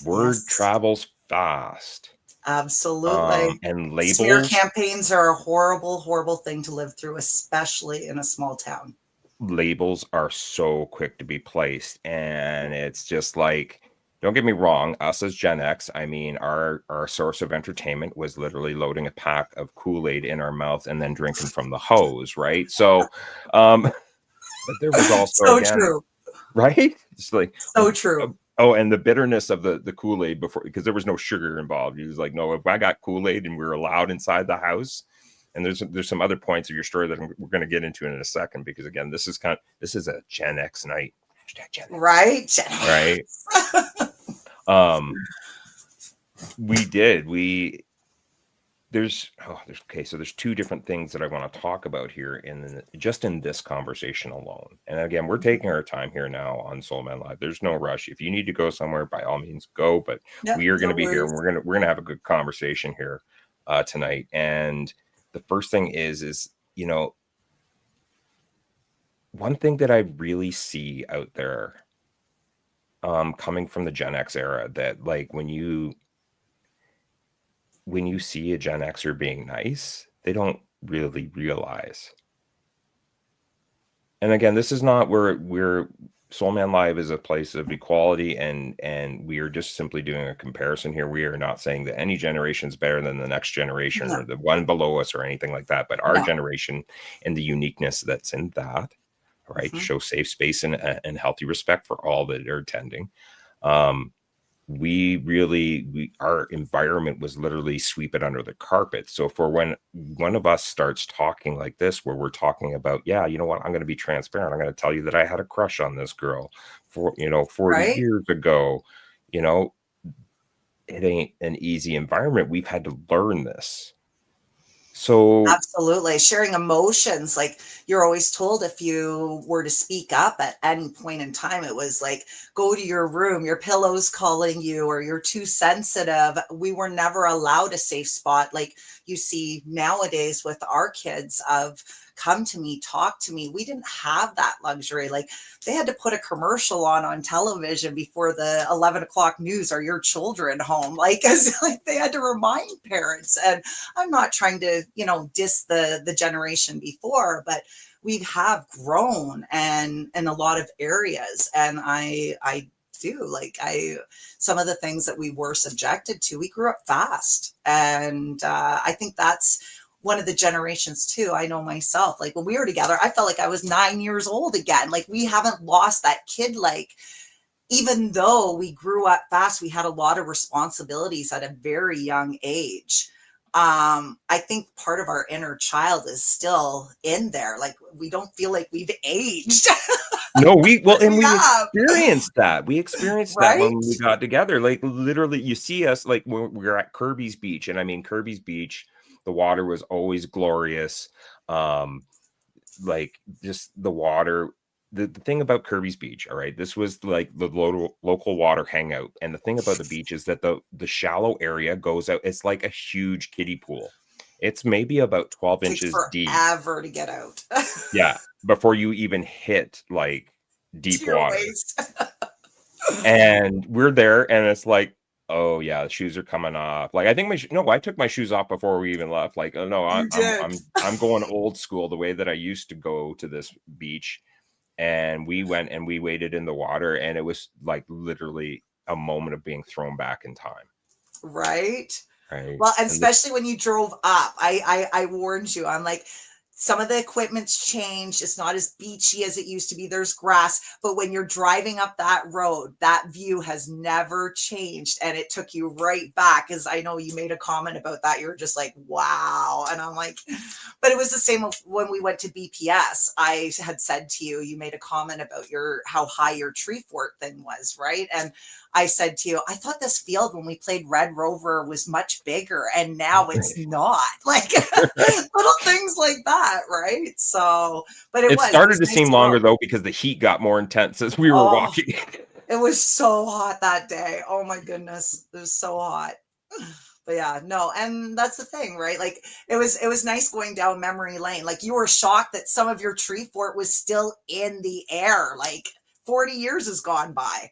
Word travels fast. Absolutely. And labels. Smear campaigns are a horrible, horrible thing to live through, especially in a small town. Labels are so quick to be placed. And it's just like, Don't get me wrong, us as Gen X, I mean, our source of entertainment was literally loading a pack of Kool-Aid in our mouth and then drinking from the hose, right? So, but there was also So again, true. right? It's like So true. oh, and the bitterness of the Kool-Aid before, because there was no sugar involved. He was like, no, if I got Kool-Aid and we were allowed inside the house, and there's some other points of your story that we're going to get into in a second, because again, this is a Gen X night. Gen X. Right. Right. There's two different things that I want to talk about here in this conversation alone. And again, we're taking our time here now on Soul Man Live. There's no rush. If you need to go somewhere, by all means go, but we are going to be here and we're going to have a good conversation here tonight. And the first thing is one thing that I really see out there coming from the Gen X era, that like when you see a Gen Xer being nice, they don't really realize. And again, this is not where Soul Man Live is a place of equality, and we are just simply doing a comparison here. We are not saying that any generation is better than the next generation or the one below us or anything like that, but our generation and the uniqueness that's in that, right? Show safe space and healthy respect for all that are attending. Our environment was literally sweep it under the carpet. So for when one of us starts talking like this, where we're talking about, yeah, you know what, I'm going to be transparent. I'm going to tell you that I had a crush on this girl 40 years ago. It ain't an easy environment. We've had to learn this. So absolutely, sharing emotions, like you're always told if you were to speak up at any point in time, it was like, go to your room, your pillow's calling you, or you're too sensitive. We were never allowed a safe spot like you see nowadays with our kids of come to me, talk to me. We didn't have that luxury. Like they had to put a commercial on television before the 11 o'clock news. Are your children home? Like, as like they had to remind parents. And I'm not trying to, diss the generation before, but we have grown and in a lot of areas. And I do like some of the things that we were subjected to, we grew up fast. And I think that's one of the generations too. I know myself, like when we were together, I felt like I was 9 years old again. Like we haven't lost that kid. Like, even though we grew up fast, we had a lot of responsibilities at a very young age. I think part of our inner child is still in there. Like we don't feel like we've aged. No, we experienced that. We experienced that when we got together. Like literally, you see us like when we're at Kirby's Beach, and I mean Kirby's Beach, the water was always glorious. Like just the water. The thing about Kirby's Beach, all right, this was like the local water hangout. And the thing about the beach is that the shallow area goes out. It's like a huge kiddie pool. It's maybe about 12 inches deep. Forever to get out. Yeah, before you even hit like deep water. And we're there, and it's like, oh yeah, the shoes are coming off. Like I think I took my shoes off before we even left. Like, oh no, I'm going old school, the way that I used to go to this beach. And we went and we waded in the water, and it was like literally a moment of being thrown back in time. Right. Right. Well, and especially when you drove up, I warned you. I'm like, some of the equipment's changed. It's not as beachy as it used to be. There's grass, but when you're driving up that road, that view has never changed. And it took you right back. As I know you made a comment about that. You were just like, wow. And I'm like, but it was the same when we went to BPS. I had said to you, you made a comment about how high your tree fort thing was, right? And I said to you, I thought this field when we played Red Rover was much bigger, and now it's not. Like little things like that, right? So, but it started to seem longer though, because the heat got more intense as we were walking. It was so hot that day. Oh my goodness, it was so hot. But yeah, no, and that's the thing, right? Like it was nice going down memory lane. Like you were shocked that some of your tree fort was still in the air. Like 40 years has gone by.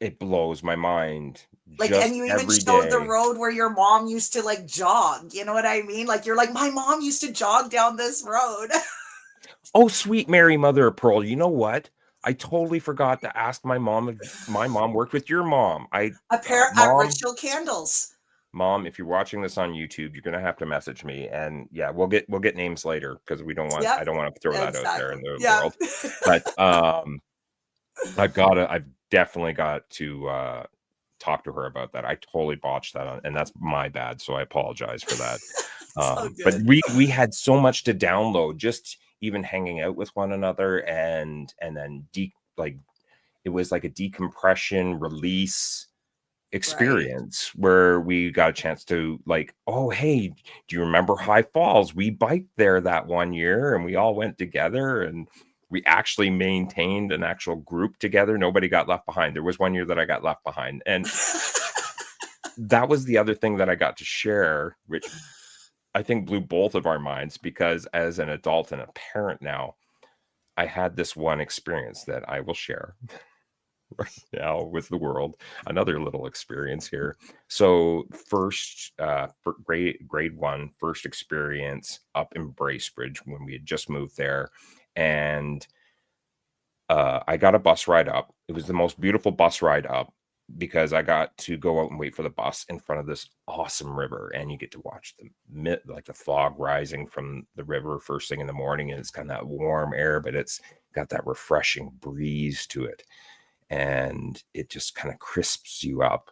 It blows my mind. Like, and you even showed the road where your mom used to like jog. You know what I mean? Like you're like, my mom used to jog down this road. Oh, sweet Mary, mother of pearl. You know what? I totally forgot to ask my mom if my mom worked with your mom. A pair of Mom, Ritual Candles. Mom, if you're watching this on YouTube, you're gonna have to message me, and yeah, we'll get names later because we don't want I Yep. don't want to throw that out there Exactly. in the Yeah. world. But I've definitely got to talk to her about that. I totally botched that, and that's my bad. So I apologize for that. So But good. we had so much to download, just even hanging out with one another, and then like it was like a decompression release experience where we got a chance to like, oh hey, do you remember High Falls? We biked there that one year, and we all went together, and we actually maintained an actual group together. Nobody got left behind. There was one year that I got left behind, and that was the other thing that I got to share, which I think blew both of our minds, because as an adult and a parent now, I had this one experience that I will share right now with the world. Another little experience here. So first, for grade one, first experience up in Bracebridge when we had just moved there, and I got a bus ride up. It was the most beautiful bus ride up because I got to go out and wait for the bus in front of this awesome river, and you get to watch the fog rising from the river first thing in the morning, and it's kind of that warm air, but it's got that refreshing breeze to it, and it just kind of crisps you up.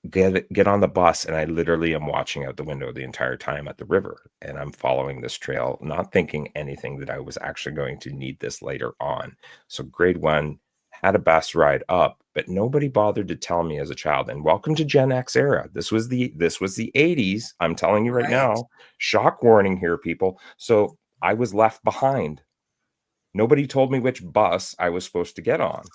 Get on the bus, and I literally am watching out the window the entire time at the river, and I'm following this trail, not thinking anything that I was actually going to need this later on. So grade one, had a bus ride up, but nobody bothered to tell me as a child. And welcome to Gen X era. This was the 80s. I'm telling you right now, shock warning here, people. So I was left behind. Nobody told me which bus I was supposed to get on.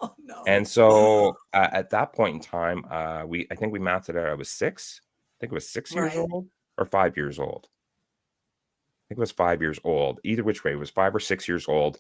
Oh, no. And so at that point in time, I think we mapped it out. I was 6. I think it was 6 years old or 5 years old. I think it was 5 years old. Either which way, it was 5 or 6 years old,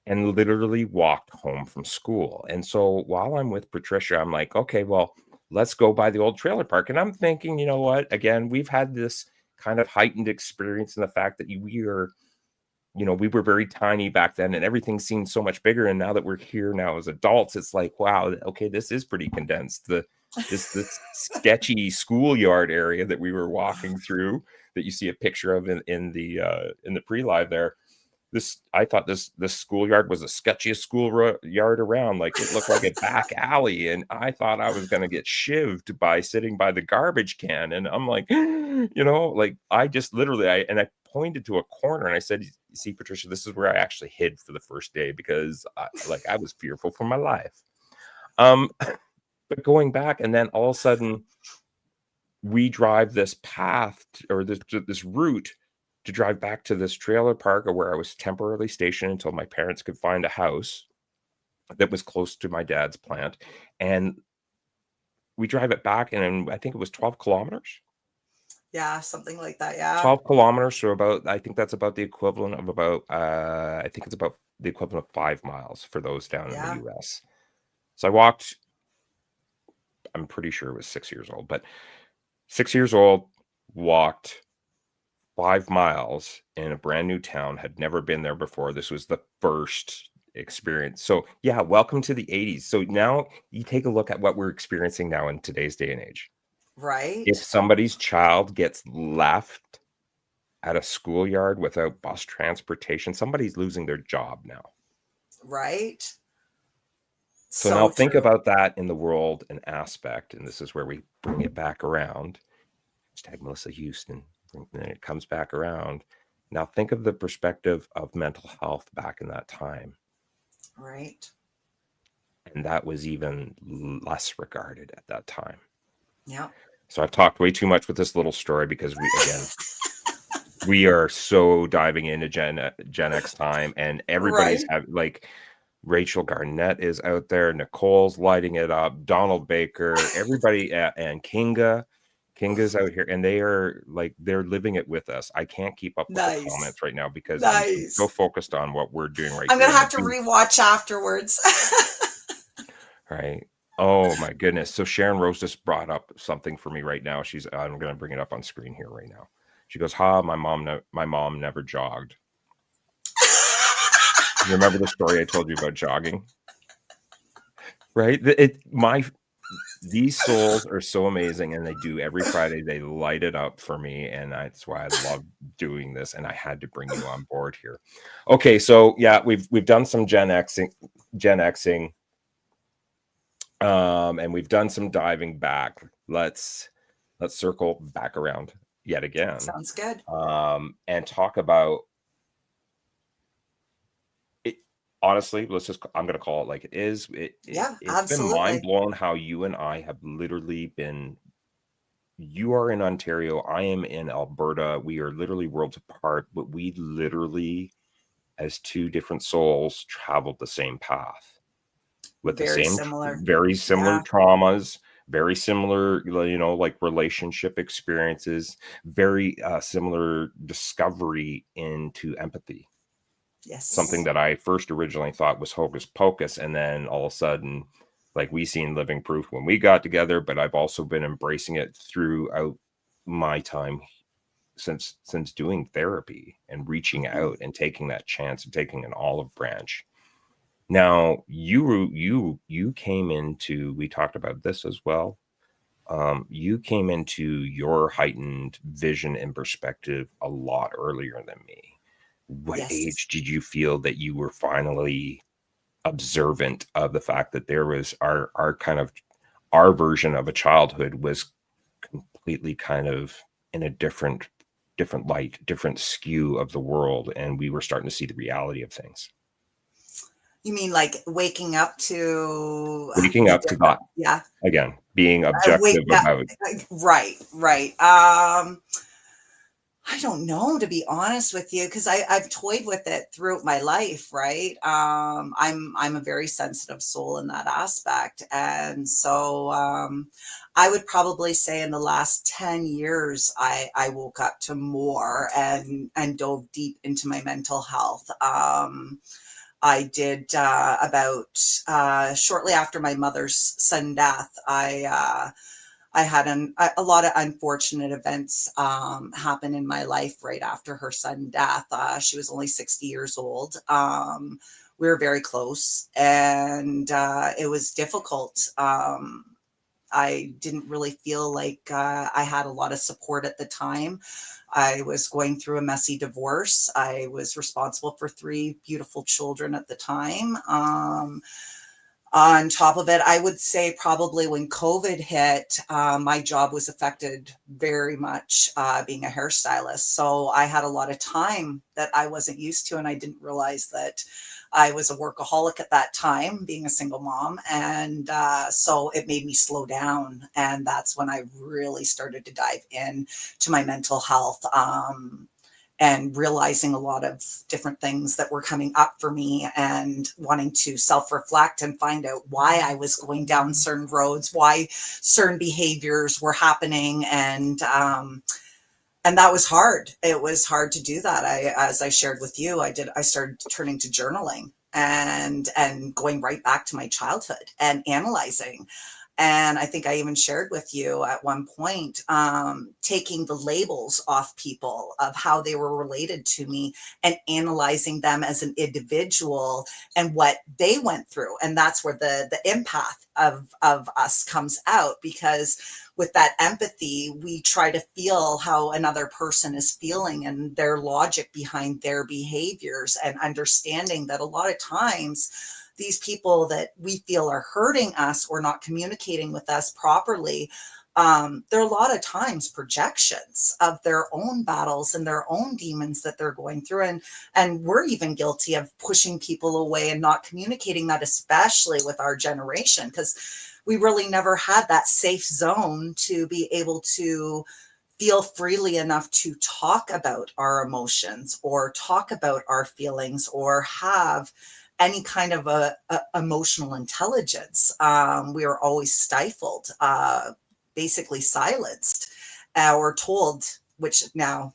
and literally walked home from school. And so while I'm with Patricia, I'm like, okay, well, let's go by the old trailer park. And I'm thinking, you know what? Again, we've had this kind of heightened experience in the fact that we were very tiny back then, and everything seemed so much bigger. And now that we're here now as adults, it's like, wow, okay, this is pretty condensed. This sketchy schoolyard area that we were walking through, that you see a picture of in the pre-live there. I thought this schoolyard was the sketchiest schoolyard around. Like, it looked like a back alley, and I thought I was going to get shivved by sitting by the garbage can. And I'm like, like I just literally, I pointed to a corner, and I said, "You see, Patricia, this is where I actually hid for the first day because I was fearful for my life." But going back, and then all of a sudden, we drive this path or this route to drive back to this trailer park, or where I was temporarily stationed until my parents could find a house that was close to my dad's plant. And we drive it back, and I think it was 12 kilometers. Yeah, something like that. Yeah. 12 kilometers. So I think that's about the equivalent of I think it's about the equivalent of 5 miles for those down in the US. So I walked, I'm pretty sure it was 6 years old, but 6 years old, walked 5 miles in a brand new town, had never been there before. This was the first experience. So yeah, welcome to the 80s. So now you take a look at what we're experiencing now in today's day and age. Right. If somebody's child gets left at a schoolyard without bus transportation, somebody's losing their job now. Right. So now think about that in the world and aspect, and this is where we bring it back around. Hashtag Melissa Houston. And it comes back around. Now think of the perspective of mental health back in that time. Right. And that was even less regarded at that time. Yeah. So I've talked way too much with this little story because we are so diving into Gen X time, and everybody's like Rachel Garnett is out there, Nicole's lighting it up, Donald Baker, everybody, and Kinga's out here, and they're living it with us. I can't keep up with the comments right now because I'm so focused on what we're doing right now. I'm going to have to rewatch afterwards. Right. Oh my goodness. So Sharon Rose just brought up something for me right now. I'm going to bring it up on screen here right now. She goes, my mom never jogged. Remember the story I told you about jogging? Right? These souls are so amazing, and they do every Friday. They light it up for me, and that's why I love doing this. And I had to bring you on board here. Okay, so yeah, we've done some Gen Xing, and we've done some diving back. Let's circle back around yet again. Sounds good. And talk about it. Honestly, I'm going to call it like it is. Yeah, it's absolutely. been mind blown how you and I have literally been. You are in Ontario. I am in Alberta. We are literally worlds apart, but we literally, as two different souls, traveled the same path with Very the same, similar. very similar Yeah. traumas, very similar, like relationship experiences, very similar discovery into empathy. Yes. Something that I first originally thought was hocus pocus, and then all of a sudden, like, we seen living proof when we got together. But I've also been embracing it throughout my time since doing therapy and reaching out and taking that chance and taking an olive branch. Now you came into, we talked about this as well. You came into your heightened vision and perspective a lot earlier than me. What Yes. age did you feel that you were finally observant of the fact that there was our version of a childhood was completely kind of in a different light, different skew of the world, and we were starting to see the reality of things? You mean like waking up to Waking the up to different, that, yeah. again, being objective Yeah, about. right. I don't know, to be honest with you, because I've toyed with it throughout my life, right? I'm a very sensitive soul in that aspect, and so I would probably say in the last 10 years, I woke up to more and dove deep into my mental health. I did about shortly after my mother's sudden death. I had a lot of unfortunate events happen in my life right after her sudden death. She was only 60 years old. We were very close, and it was difficult. I didn't really feel like I had a lot of support at the time. I was going through a messy divorce. I was responsible for 3 beautiful children at the time. On top of it, I would say probably when COVID hit, my job was affected very much, being a hairstylist. So I had a lot of time that I wasn't used to, and I didn't realize that I was a workaholic at that time, being a single mom. And so it made me slow down. And that's when I really started to dive in to my mental health. And realizing a lot of different things that were coming up for me, and wanting to self-reflect and find out why I was going down certain roads, why certain behaviors were happening. And that was hard. It was hard to do that. As I shared with you, I started turning to journaling and going right back to my childhood and analyzing. And I think I even shared with you at one point, taking the labels off people of how they were related to me and analyzing them as an individual and what they went through. And that's where the empath of us comes out, because with that empathy, we try to feel how another person is feeling and their logic behind their behaviors, and understanding that a lot of times these people that we feel are hurting us or not communicating with us properly, there are a lot of times projections of their own battles and their own demons that they're going through. And we're even guilty of pushing people away and not communicating that, especially with our generation, because we really never had that safe zone to be able to feel freely enough to talk about our emotions or talk about our feelings or have any kind of a emotional intelligence. We were always stifled, basically silenced, or told, which now,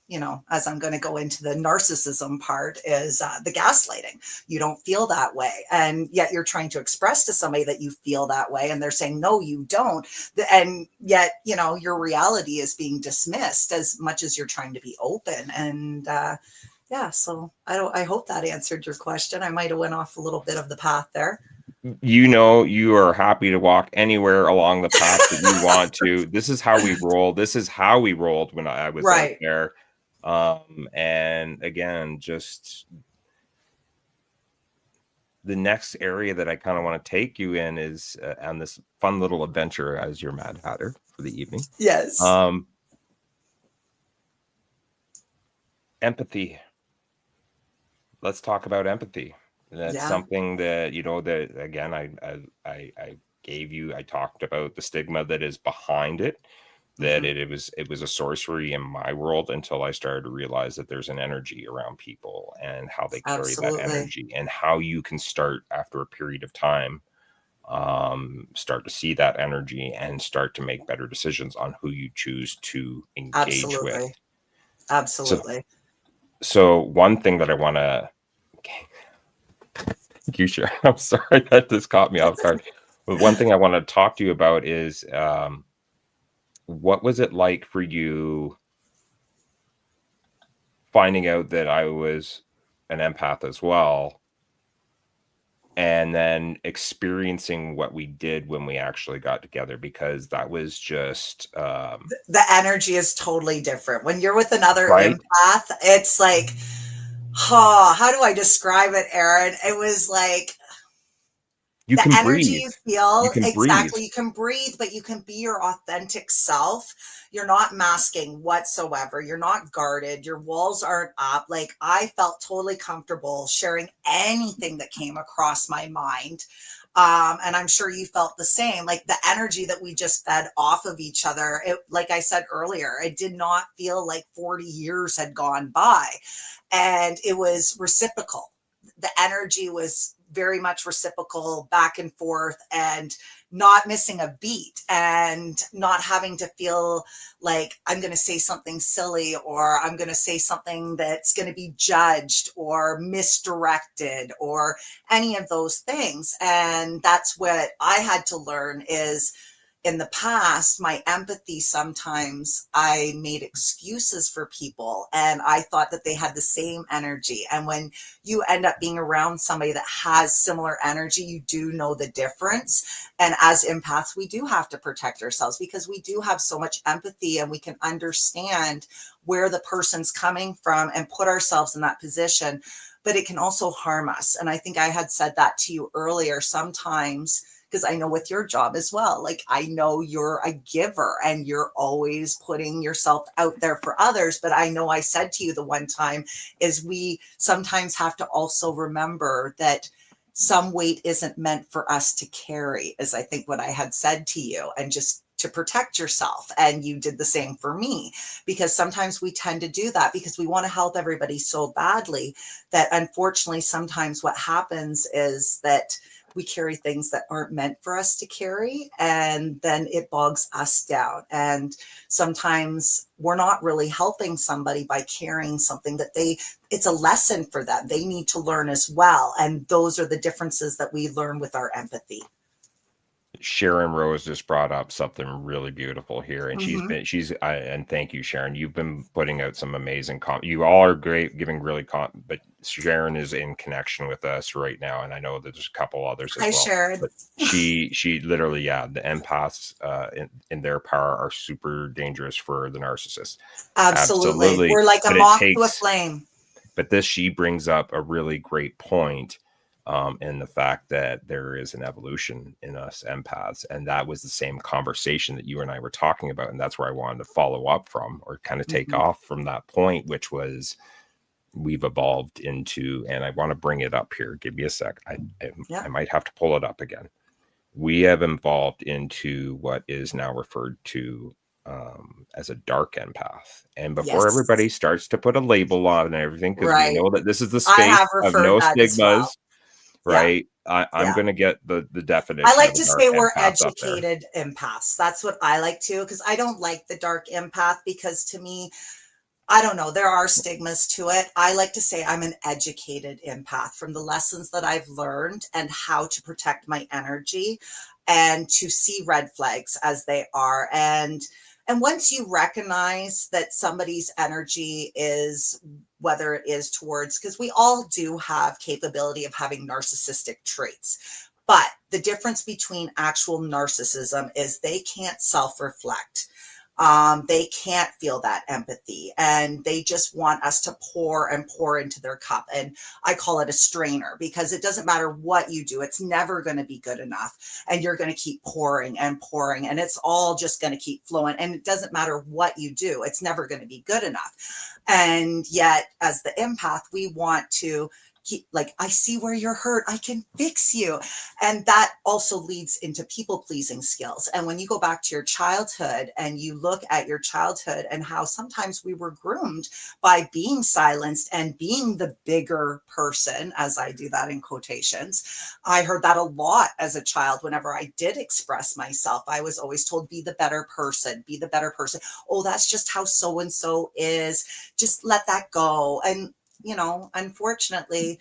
as I'm going to go into the narcissism part, is the gaslighting. You don't feel that way. And yet you're trying to express to somebody that you feel that way, and they're saying, no, you don't. And yet, your reality is being dismissed as much as you're trying to be open. And yeah, so I hope that answered your question. I might have went off a little bit of the path there. You know, you are happy to walk anywhere along the path that you want to. This is how we roll. This is how we rolled when I was out there. And again, just the next area that I kind of want to take you in is on this fun little adventure as your Mad Hatter for the evening. Yes. Empathy. Let's talk about empathy. That's something that, you know, that again, I gave you, I talked about the stigma that is behind it, that it was a sorcery in my world until I started to realize that there's an energy around people and how they carry that energy, and how you can start after a period of time, start to see that energy and start to make better decisions on who you choose to engage with. Absolutely. So one thing that I want to, thank you, Sharon. I'm sorry that this caught me off guard. But one thing I want to talk to you about is what was it like for you finding out that I was an empath as well, and then experiencing what we did when we actually got together, because that was just the energy is totally different when you're with another empath. It's like, how do I describe it, Aaron? It was like you the can energy breathe. you feel. You can Exactly. breathe. You can breathe, but you can be your authentic self. You're not masking whatsoever. You're not guarded. Your walls aren't up. Like, I felt totally comfortable sharing anything that came across my mind. And I'm sure you felt the same. Like, the energy that we just fed off of each other, it, like I said earlier, it did not feel like 40 years had gone by. And it was reciprocal. The energy was very much reciprocal, back and forth, and not missing a beat, and not having to feel like I'm going to say something silly, or I'm going to say something that's going to be judged or misdirected, or any of those things. And that's what I had to learn is, in the past, my empathy, sometimes I made excuses for people, and I thought that they had the same energy. And when you end up being around somebody that has similar energy, you do know the difference. And as empaths, we do have to protect ourselves, because we do have so much empathy, and we can understand where the person's coming from and put ourselves in that position. But it can also harm us. And I think I had said that to you earlier. Sometimes, because I know with your job as well, like, I know you're a giver and you're always putting yourself out there for others. But I know I said to you the one time is, we sometimes have to also remember that some weight isn't meant for us to carry, is I think what I had said to you, and just to protect yourself. And you did the same for me, because sometimes we tend to do that because we want to help everybody so badly that, unfortunately, sometimes what happens is that we carry things that aren't meant for us to carry, and then it bogs us down. And sometimes we're not really helping somebody by carrying something that it's a lesson for them. They need to learn as well. And those are the differences that we learn with our empathy. Sharon Rose just brought up something really beautiful here, and and thank you, Sharon. You've been putting out some amazing you all are great, giving really but Sharon is in connection with us right now, and I know that there's a couple others as Hi, well. Sharon. But she literally, the empaths in their power are super dangerous for the narcissist. Absolutely. We're like a moth to a flame. But she brings up a really great point. And the fact that there is an evolution in us empaths. And that was the same conversation that you and I were talking about. And that's where I wanted to follow up from, or kind of take off from that point, which was we've evolved into, and I want to bring it up here. Give me a sec. I might have to pull it up again. We have evolved into what is now referred to as a dark empath. And before everybody starts to put a label on and everything, because we know that this is the space of no stigmas. Right. I'm going to get the definition. I like to say we're educated empaths. That's what I like to, because I don't like the dark empath, because to me, I don't know, there are stigmas to it. I like to say I'm an educated empath from the lessons that I've learned and how to protect my energy and to see red flags as they are. And And once you recognize that somebody's energy is, whether it is towards, because we all do have capability of having narcissistic traits, but the difference between actual narcissism is they can't self-reflect. They can't feel that empathy, and they just want us to pour and pour into their cup. And I call it a strainer, because it doesn't matter what you do, it's never going to be good enough. And you're going to keep pouring and pouring, and it's all just going to keep flowing. And it doesn't matter what you do, it's never going to be good enough. And yet, as the empath, we want to keep, like, I see where you're hurt, I can fix you. And that also leads into people pleasing skills. And when you go back to your childhood and you look at your childhood and how sometimes we were groomed by being silenced and being the bigger person, as I do that in quotations, I heard that a lot as a child. Whenever I did express myself, I was always told, be the better person, be the better person. Oh, that's just how so-and-so is. Just let that go. And you know, unfortunately,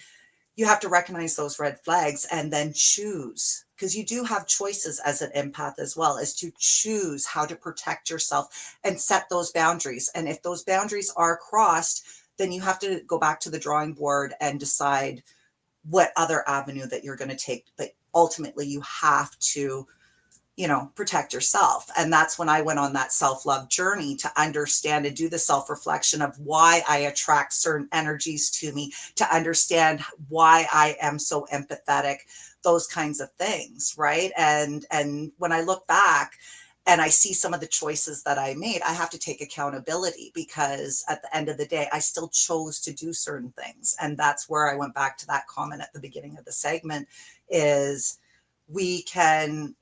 you have to recognize those red flags and then choose, because you do have choices as an empath as well, as to choose how to protect yourself and set those boundaries. And if those boundaries are crossed, then you have to go back to the drawing board and decide what other avenue that you're going to take. But ultimately, you have to, you know, protect yourself. And that's when I went on that self-love journey to understand and do the self-reflection of why I attract certain energies to me, to understand why I am so empathetic, those kinds of things, right? And when I look back and I see some of the choices that I made, I have to take accountability, because at the end of the day, I still chose to do certain things. And that's where I went back to that comment at the beginning of the segment, is we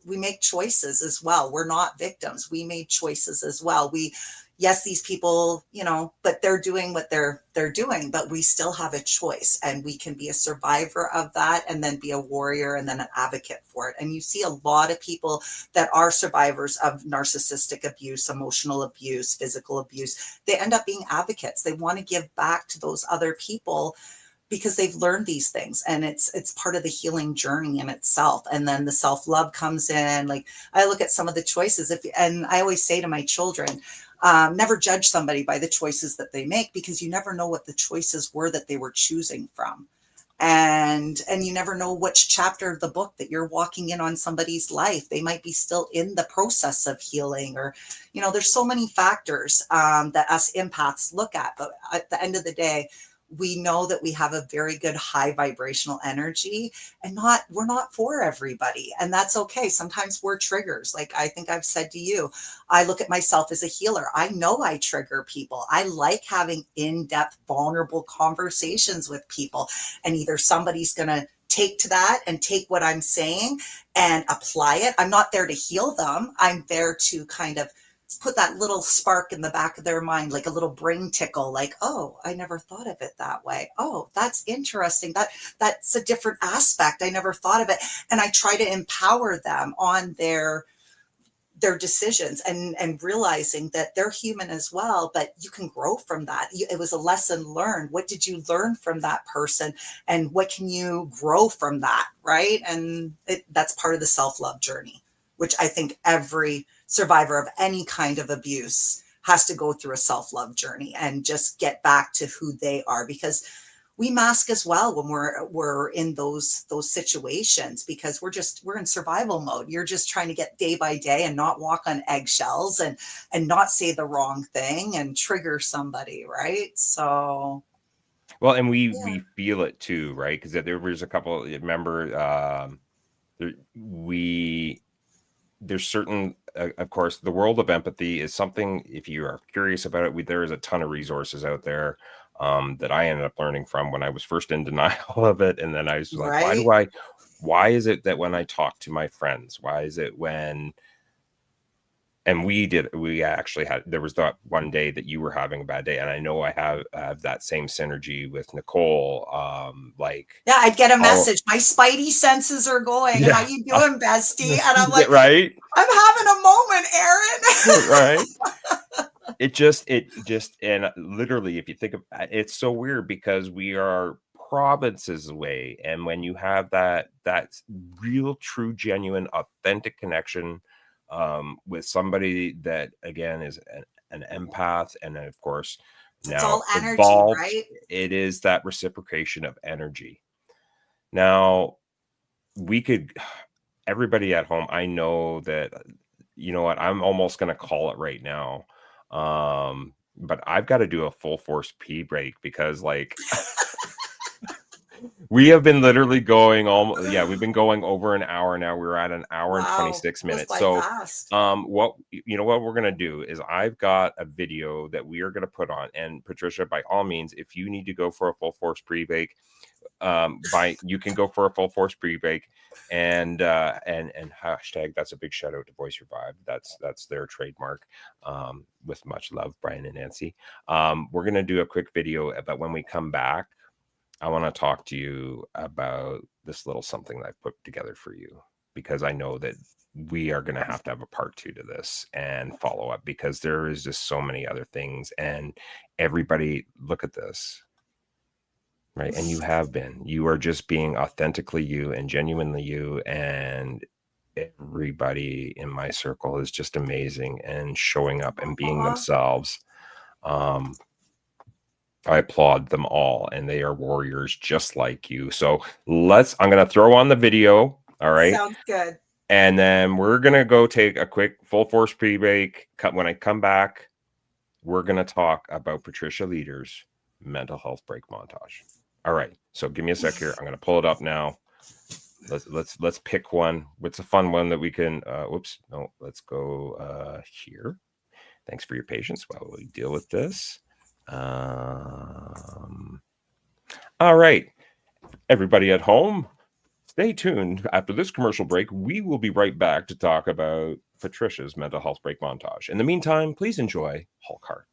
make choices as well. We're not victims. We made choices as well. Yes, these people, you know, but they're doing what they're doing, but we still have a choice, and we can be a survivor of that, and then be a warrior, and then an advocate for it. And you see a lot of people that are survivors of narcissistic abuse, emotional abuse, physical abuse. They end up being advocates. They want to give back to those other people, because they've learned these things, and it's part of the healing journey in itself. And then the self-love comes in. Like, I look at some of the choices, and I always say to my children, never judge somebody by the choices that they make, because you never know what the choices were that they were choosing from. And you never know which chapter of the book that you're walking in on somebody's life. They might be still in the process of healing, or, you know, there's so many factors that us empaths look at. But at the end of the day, we know that we have a very good high vibrational energy, and we're not for everybody. And that's okay. Sometimes we're triggers. Like I think I've said to you, I look at myself as a healer. I know I trigger people. I like having in-depth, vulnerable conversations with people. And either somebody's going to take to that and take what I'm saying and apply it. I'm not there to heal them. I'm there to kind of put that little spark in the back of their mind, like a little brain tickle, like, oh, I never thought of it that way. Oh, that's interesting. That's a different aspect. I never thought of it. And I try to empower them on their decisions, and realizing that they're human as well, but you can grow from that. It was a lesson learned. What did you learn from that person, and what can you grow from that? Right. And that's part of the self-love journey, which I think every survivor of any kind of abuse has to go through a self-love journey and just get back to who they are, because we mask as well when we're in those situations, because we're in survival mode. You're just trying to get day by day and not walk on eggshells and not say the wrong thing and trigger somebody, right? So well, and we feel it too, right? Because there was a couple, remember, there's certain, of course, the world of empathy is something, if you are curious about it, there is a ton of resources out there that I ended up learning from when I was first in denial of it. And then I was like, why is it that when I talk to my friends, why is it when, and we actually had, there was that one day that you were having a bad day, and I know I have that same synergy with Nicole. Yeah, I'd get a message. My spidey senses are going. Yeah. How you doing, bestie? And I'm like, right? I'm having a moment, Aaron. Right. It just, and literally, if you think of it's so weird, because we are provinces away. And when you have that real, true, genuine, authentic connection with somebody that again is an empath, and then of course It's now all energy, evolved, right? it is that reciprocation of energy. Now we could, everybody at home, I know that, you know what, I'm almost going to call it right now. But I've got to do a full force pee break because like we have been literally going almost, yeah, we've been going over an hour now. We're at an hour and 26 minutes. So fast. what, you know, what we're going to do is I've got a video that we are going to put on, and Patricia, by all means, if you need to go for a full force pre-bake, you can go for a full force pre-bake, and hashtag, that's a big shout out to Voice Revive. That's their trademark. With much love, Brian and Nancy. We're going to do a quick video, but when we come back, I want to talk to you about this little something that I've put together for you, because I know that we are going to have a part 2 to this and follow up, because there is just so many other things. And everybody, look at this, right? And you are just being authentically you and genuinely you. And everybody in my circle is just amazing and showing up and being themselves. I applaud them all, and they are warriors just like you. So I'm going to throw on the video. All right. Sounds good. And then we're going to go take a quick full force pre-bake. When I come back, we're going to talk about Patricia Leeder's mental health break montage. All right. So give me a sec here. I'm going to pull it up now. Let's pick one. What's a fun one that we can, let's go here. Thanks for your patience while we deal with this. All right, everybody at home, stay tuned. After this commercial break, we will be right back to talk about Patricia's mental health break montage. In the meantime, please enjoy Hulk Heart.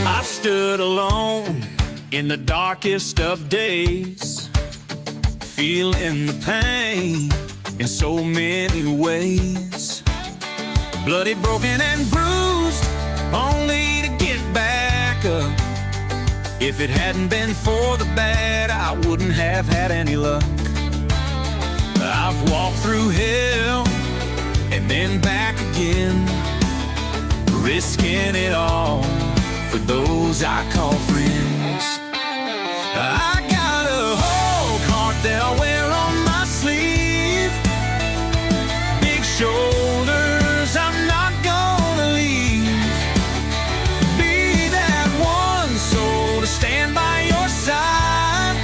I've stood alone in the darkest of days, feeling the pain in so many ways. Bloody, broken, and bruised, only to get back up. If it hadn't been for the bad, I wouldn't have had any luck. I've walked through hell and then back again, risking it all for those I call friends. I got a Hulk heart that I wear on my sleeve, big shoulders I'm not gonna leave. Be that one soul to stand by your side,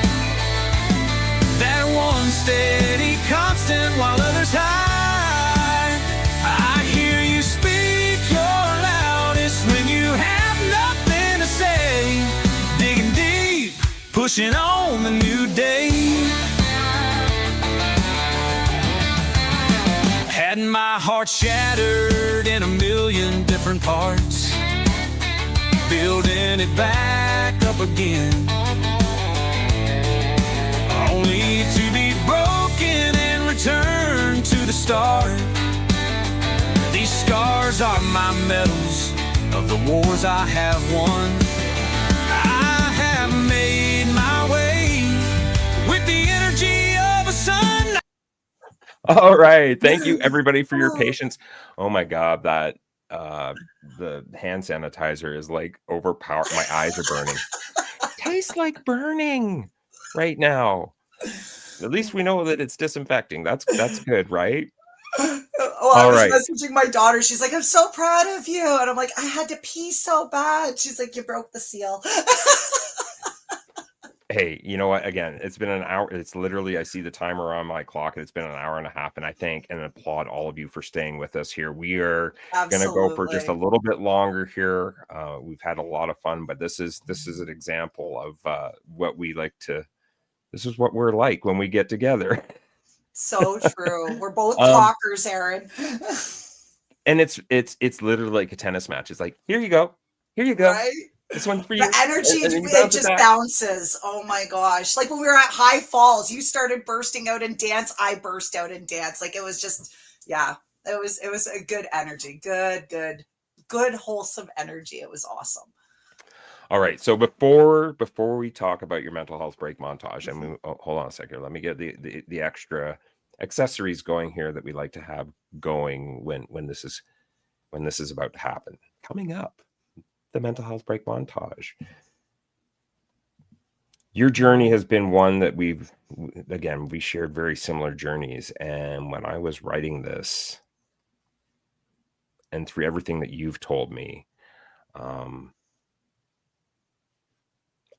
that one steady constant while others hide. I hear you speak your loudest when you have nothing to say, digging deep, pushing on the new day. Had my heart shattered in a million different parts, building it back up again, only to be broken and return to the start. These scars are my medals of the wars I have won. I have made my way with the energy of a sun. All right. Thank you, everybody, for your patience. Oh my God, that the hand sanitizer is like overpowered. My eyes are burning. Tastes like burning right now. At least we know that it's disinfecting. That's good, right? Oh, I was messaging my daughter. She's like, I'm so proud of you. And I'm like, I had to pee so bad. She's like, you broke the seal. Hey, you know what? Again, it's been an hour. It's literally, I see the timer on my clock, and it's been an hour and a half. And I thank and applaud all of you for staying with us here. We are going to go for just a little bit longer here. We've had a lot of fun, but this is an example of what we like to. This is what we're like when we get together. So true. We're both talkers, Aaron. And it's literally like a tennis match. It's like, here you go. Right? This one's for you. The energy, it just bounces. Oh my gosh. Like when we were at High Falls, you started bursting out in dance. I burst out in dance. Like it was just, yeah, it was a good energy. Good good, wholesome energy. It was awesome. All right. So before we talk about your mental health break montage, and we, hold on a second. Let me get the extra accessories going here that we like to have going when this is about to happen. Coming up, the mental health break montage. Your journey has been one that we shared very similar journeys. And when I was writing this, and through everything that you've told me,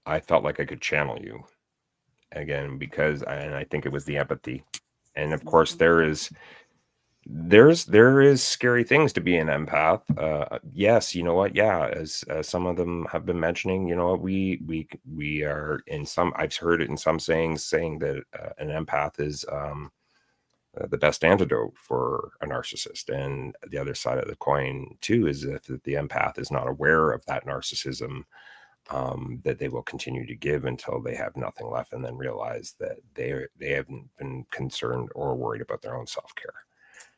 I felt like I could channel you again, because I think it was the empathy. And of course there is scary things to be an empath. Yes, you know what? Yeah, as some of them have been mentioning, you know what, we are in some, I've heard it in some saying that an empath is the best antidote for a narcissist. And the other side of the coin too is if the empath is not aware of that narcissism, that they will continue to give until they have nothing left, and then realize that they haven't been concerned or worried about their own self-care.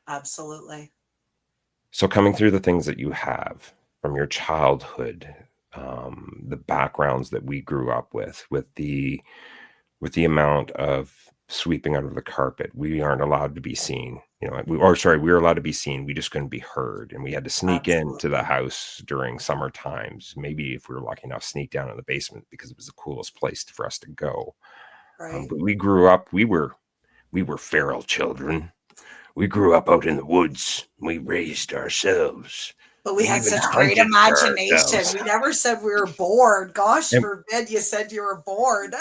Absolutely. So coming through the things that you have from your childhood, the backgrounds that we grew up with the amount of sweeping under the carpet, we aren't allowed to be seen. You know, we were allowed to be seen. We just couldn't be heard. And we had to sneak into the house during summer times. Maybe if we were lucky enough, sneak down in the basement because it was the coolest place for us to go. Right. But we grew up, we were feral children. We grew up out in the woods. We raised ourselves. But we had even such great hunted for imagination. ourselves. We never said we were bored. Gosh, And- forbid you said you were bored.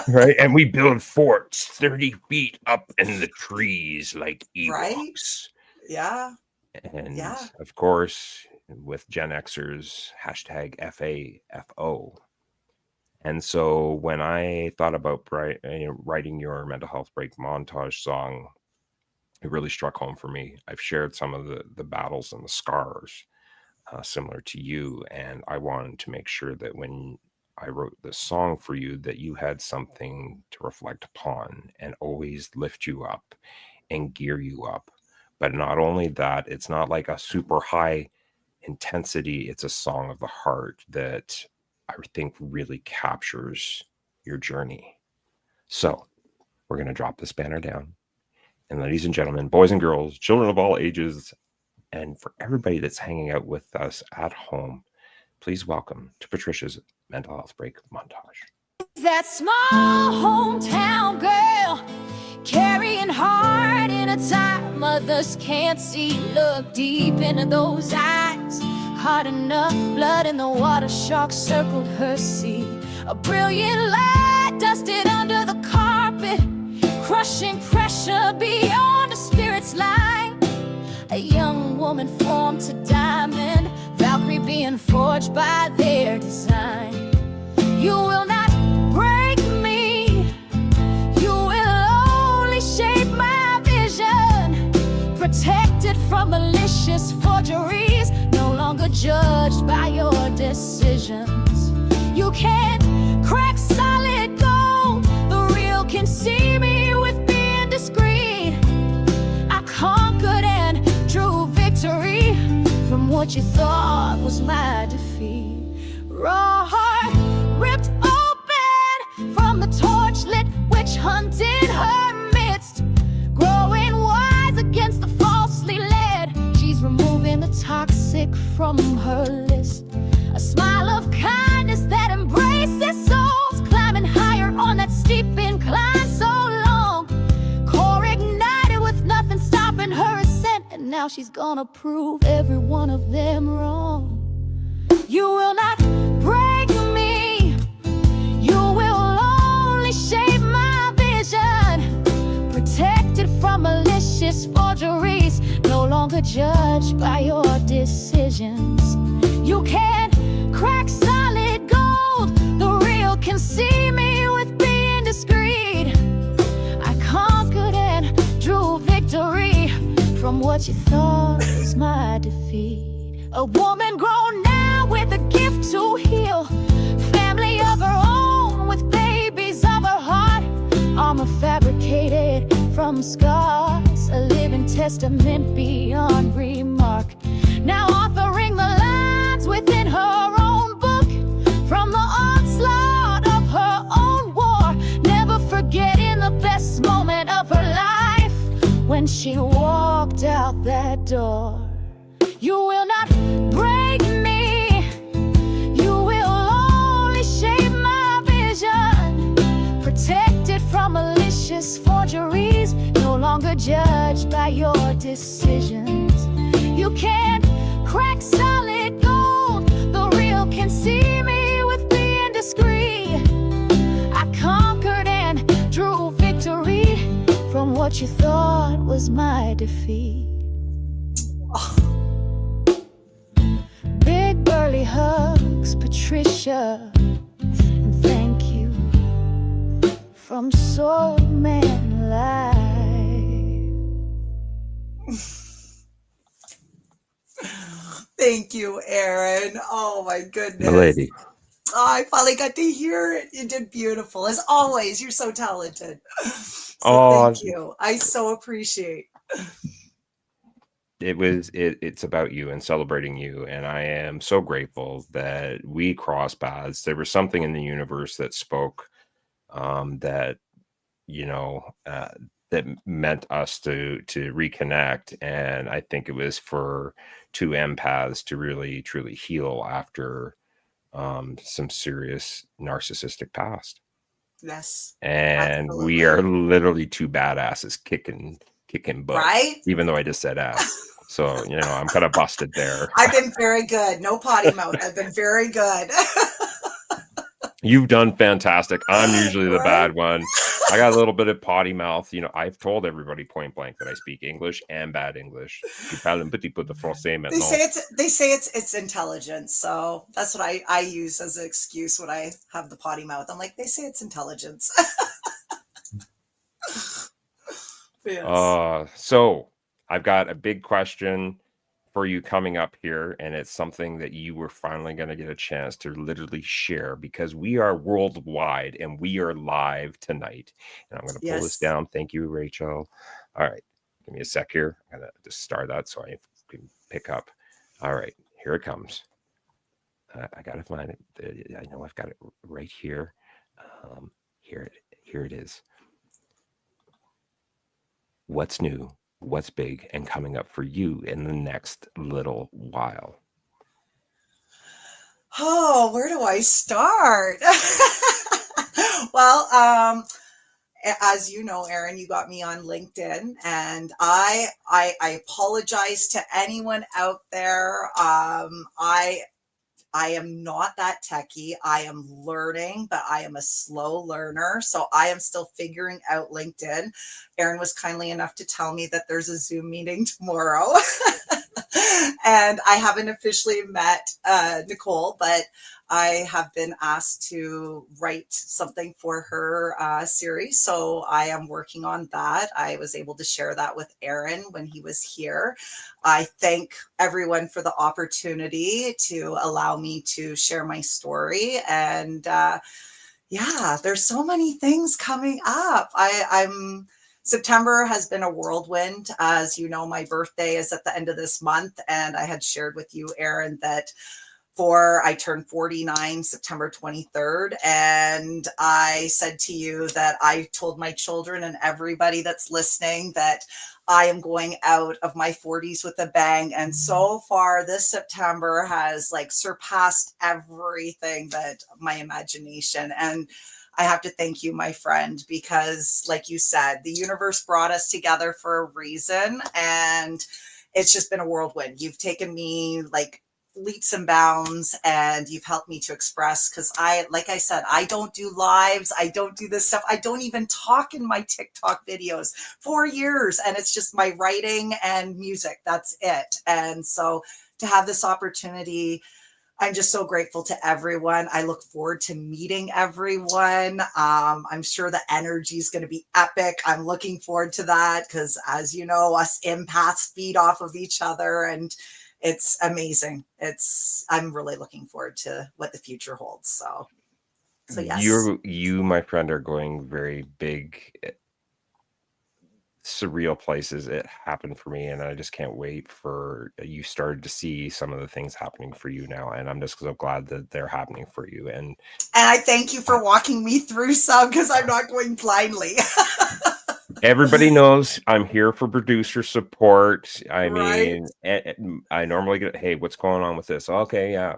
Right. And we build forts 30 feet up in the trees like Ewoks. Right? Yeah. And of course, with Gen Xers, hashtag FAFO. And so when I thought about writing your mental health break montage song, it really struck home for me. I've shared some of the battles and the scars similar to you. And I wanted to make sure that when I wrote this song for you, that you had something to reflect upon and always lift you up and gear you up. But not only that, it's not like a super high intensity. It's a song of the heart that I think really captures your journey. So we're going to drop this banner down. And ladies and gentlemen, boys and girls, children of all ages, and for everybody that's hanging out with us at home, please welcome to Patricia's mental health break montage. That small hometown girl, carrying heart in a time others can't see. Look deep into those eyes, hard enough, blood in the water, sharks circled her sea. A brilliant light dusted under the carpet, crushing pressure beyond a spirit's line. A young woman formed to diamond, Valkyrie being forged by their design. You will not break me, you will only shape my vision. Protected from malicious forgeries, no longer judged by your decisions. You can't crack solid gold, the real can see me with being discreet. I conquered and drew victory from what you thought was my defeat. Raw heart ripped open from the torch lit witch hunt in her midst, growing wise against the falsely led. She's removing the toxic from her list. A smile of kindness that embraces souls, climbing higher on that steep incline so long. Core ignited with nothing stopping her ascent, and now she's gonna prove every one of them wrong. You will not break me, you will only shape my vision. Protected from malicious forgeries, no longer judged by your decisions. You can't crack solid gold, the real can see me with being discreet. I conquered and drew victory from what you thought was my defeat. A woman grown now with a gift to heal, family of her own with babies of her heart. Armor fabricated from scars, a living testament beyond remark. Now authoring the life within her own book from the onslaught of her own war, never forgetting the best moment of her life when she walked out that door. You will not break me, you will only shape my vision, protected from malicious forgeries, no longer judged by your decisions. You can't crack solid gold, the real can see me with being discreet. I conquered and drew victory from what you thought was my defeat. Big burly hugs, Patricia, and thank you from Soul Man Live. Thank you, Aaron. Oh my goodness. Milady. Oh, I finally got to hear it. You did beautiful. As always, you're so talented. So thank you. I so appreciate. It's about you and celebrating you, and I am so grateful that we crossed paths. There was something in the universe that spoke, that that meant us to reconnect, and I think it was for two empaths to really truly heal after some serious narcissistic past. Yes. And Absolutely. we are literally two badasses kicking butt, Right? even though I just said ass. So, I'm kind of busted there. I've been very good. No potty mouth. I've been very good. You've done fantastic. I'm usually the Right? bad one. I got a little bit of potty mouth. I've told everybody point blank that I speak English and bad English. Je parle un petit peu de français maintenant. They say it's intelligence. So that's what I use as an excuse when I have the potty mouth. I'm like, they say it's intelligence. Yes. So I've got a big question for you coming up here, and it's something that you were finally going to get a chance to literally share, because we are worldwide and we are live tonight. And I'm going to pull this down. Thank you, Rachel. All right, give me a sec here. I'm going to just start that so I can pick up. All right, here it comes. I got to find it. I know I've got it right here. Here it is. What's new? What's big and coming up for you in the next little while? Oh, where do I start? Well, as you know, Aaron, you got me on LinkedIn, and I apologize to anyone out there. I am not that techie. I am learning, but I am a slow learner. So I am still figuring out LinkedIn. Aaron was kindly enough to tell me that there's a Zoom meeting tomorrow. And I haven't officially met Nicole, but I have been asked to write something for her series. So I am working on that. I was able to share that with Aaron when he was here. I thank everyone for the opportunity to allow me to share my story. And yeah, there's so many things coming up. September has been a whirlwind. As you know, my birthday is at the end of this month, and I had shared with you, Aaron, that I turned 49 September 23rd, and I said to you that I told my children and everybody that's listening that I am going out of my 40s with a bang. And so far this September has surpassed everything that my imagination. And I have to thank you, my friend, because like you said, the universe brought us together for a reason, and it's just been a whirlwind. You've taken me leaps and bounds, and you've helped me to express, because like I said, I don't do lives. I don't do this stuff. I don't even talk in my TikTok videos. 4 years, and it's just my writing and music. That's it. And so to have this opportunity, I'm just so grateful to everyone. I look forward to meeting everyone. I'm sure the energy is going to be epic. I'm looking forward to that because, as you know, us empaths feed off of each other, and it's amazing. I'm really looking forward to what the future holds. So yes. You, my friend, are going very big surreal places it happened for me, and I just can't wait for you started to see some of the things happening for you now, and I'm just so glad that they're happening for you. And I thank you for walking me through some, because I'm not going blindly. everybody knows I'm here for producer support. I Right. mean, I normally get, hey, what's going on with this? Okay, yeah,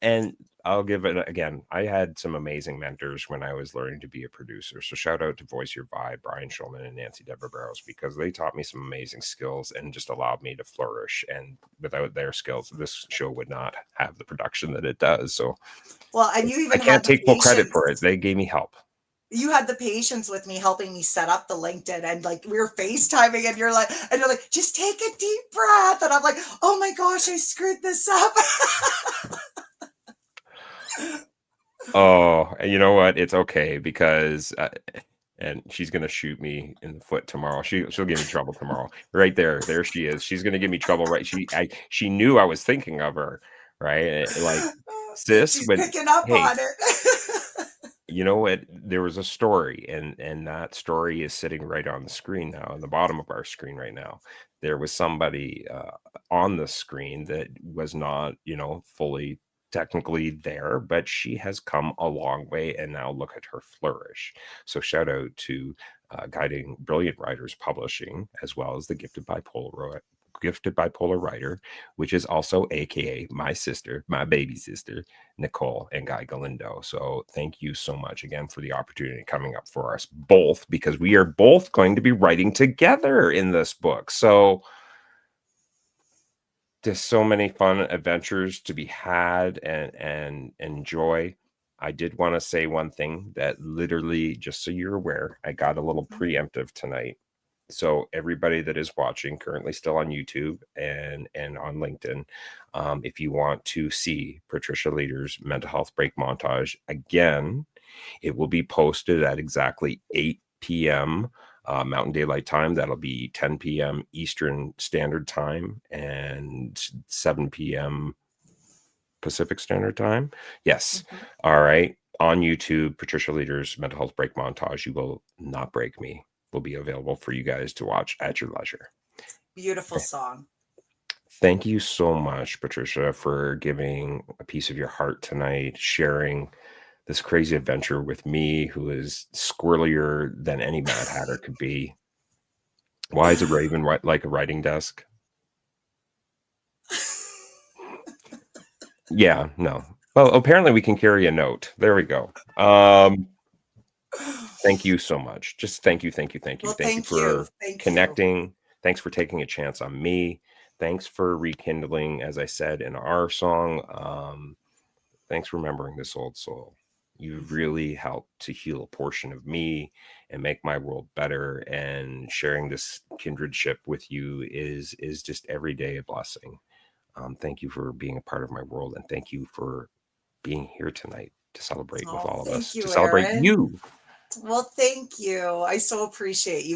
and I'll give it again. I had some amazing mentors when I was learning to be a producer. So shout out to Voice Your Vibe, Brian Schulman and Nancy Deborah Barrows, because they taught me some amazing skills and just allowed me to flourish. And without their skills, this show would not have the production that it does. So, Well, and you I even can't had the take full credit patience. for it. They gave me help. You had the patience with me, helping me set up the LinkedIn, and like we were FaceTiming, and you're like, just take a deep breath. And I'm like, oh my gosh, I screwed this up. Oh, and you know what? It's okay, because and she's gonna shoot me in the foot tomorrow. She'll give me trouble tomorrow. Right there she is. She's gonna give me trouble. Right? She knew I was thinking of her. Right? Like, sis, She's when picking up hey, on it. you know what? There was a story, and that story is sitting right on the screen now, on the bottom of our screen right now. There was somebody on the screen that was not, fully technically there, but she has come a long way, and now look at her flourish. So shout out to Guiding Brilliant Writers Publishing, as well as the Gifted Bipolar Writer, which is also AKA my sister, my baby sister, Nicole and Guy Galindo. So thank you so much again for the opportunity coming up for us both, because we are both going to be writing together in this book. So there's so many fun adventures to be had and enjoy. I did want to say one thing that literally, just so you're aware, I got a little preemptive tonight. So everybody that is watching currently still on YouTube and on LinkedIn, if you want to see Patricia Leeder's mental health break montage again, it will be posted at exactly 8 p.m. Mountain Daylight Time. That'll be 10 p.m. Eastern Standard Time and 7 p.m. Pacific Standard Time. Yes. All right. On YouTube, Patricia Leeder's mental health break montage. You will not break me. Will be available for you guys to watch at your leisure. Beautiful song. Thank you so much, Patricia, for giving a piece of your heart tonight, sharing this crazy adventure with me, who is squirrelier than any Mad Hatter could be. Why is a raven like a writing desk? Yeah, no. Well, apparently we can carry a note. There we go. Thank you so much. Just thank you. Well, thank you for Thank connecting. you. Thanks for taking a chance on me. Thanks for rekindling, as I said in our song. Thanks for remembering this old soul. You've really helped to heal a portion of me and make my world better. And sharing this kindredship with you is just every day a blessing. Thank you for being a part of my world, and thank you for being here tonight to celebrate with all of us, Thank you, to celebrate Aaron. you. Well, thank you. I so appreciate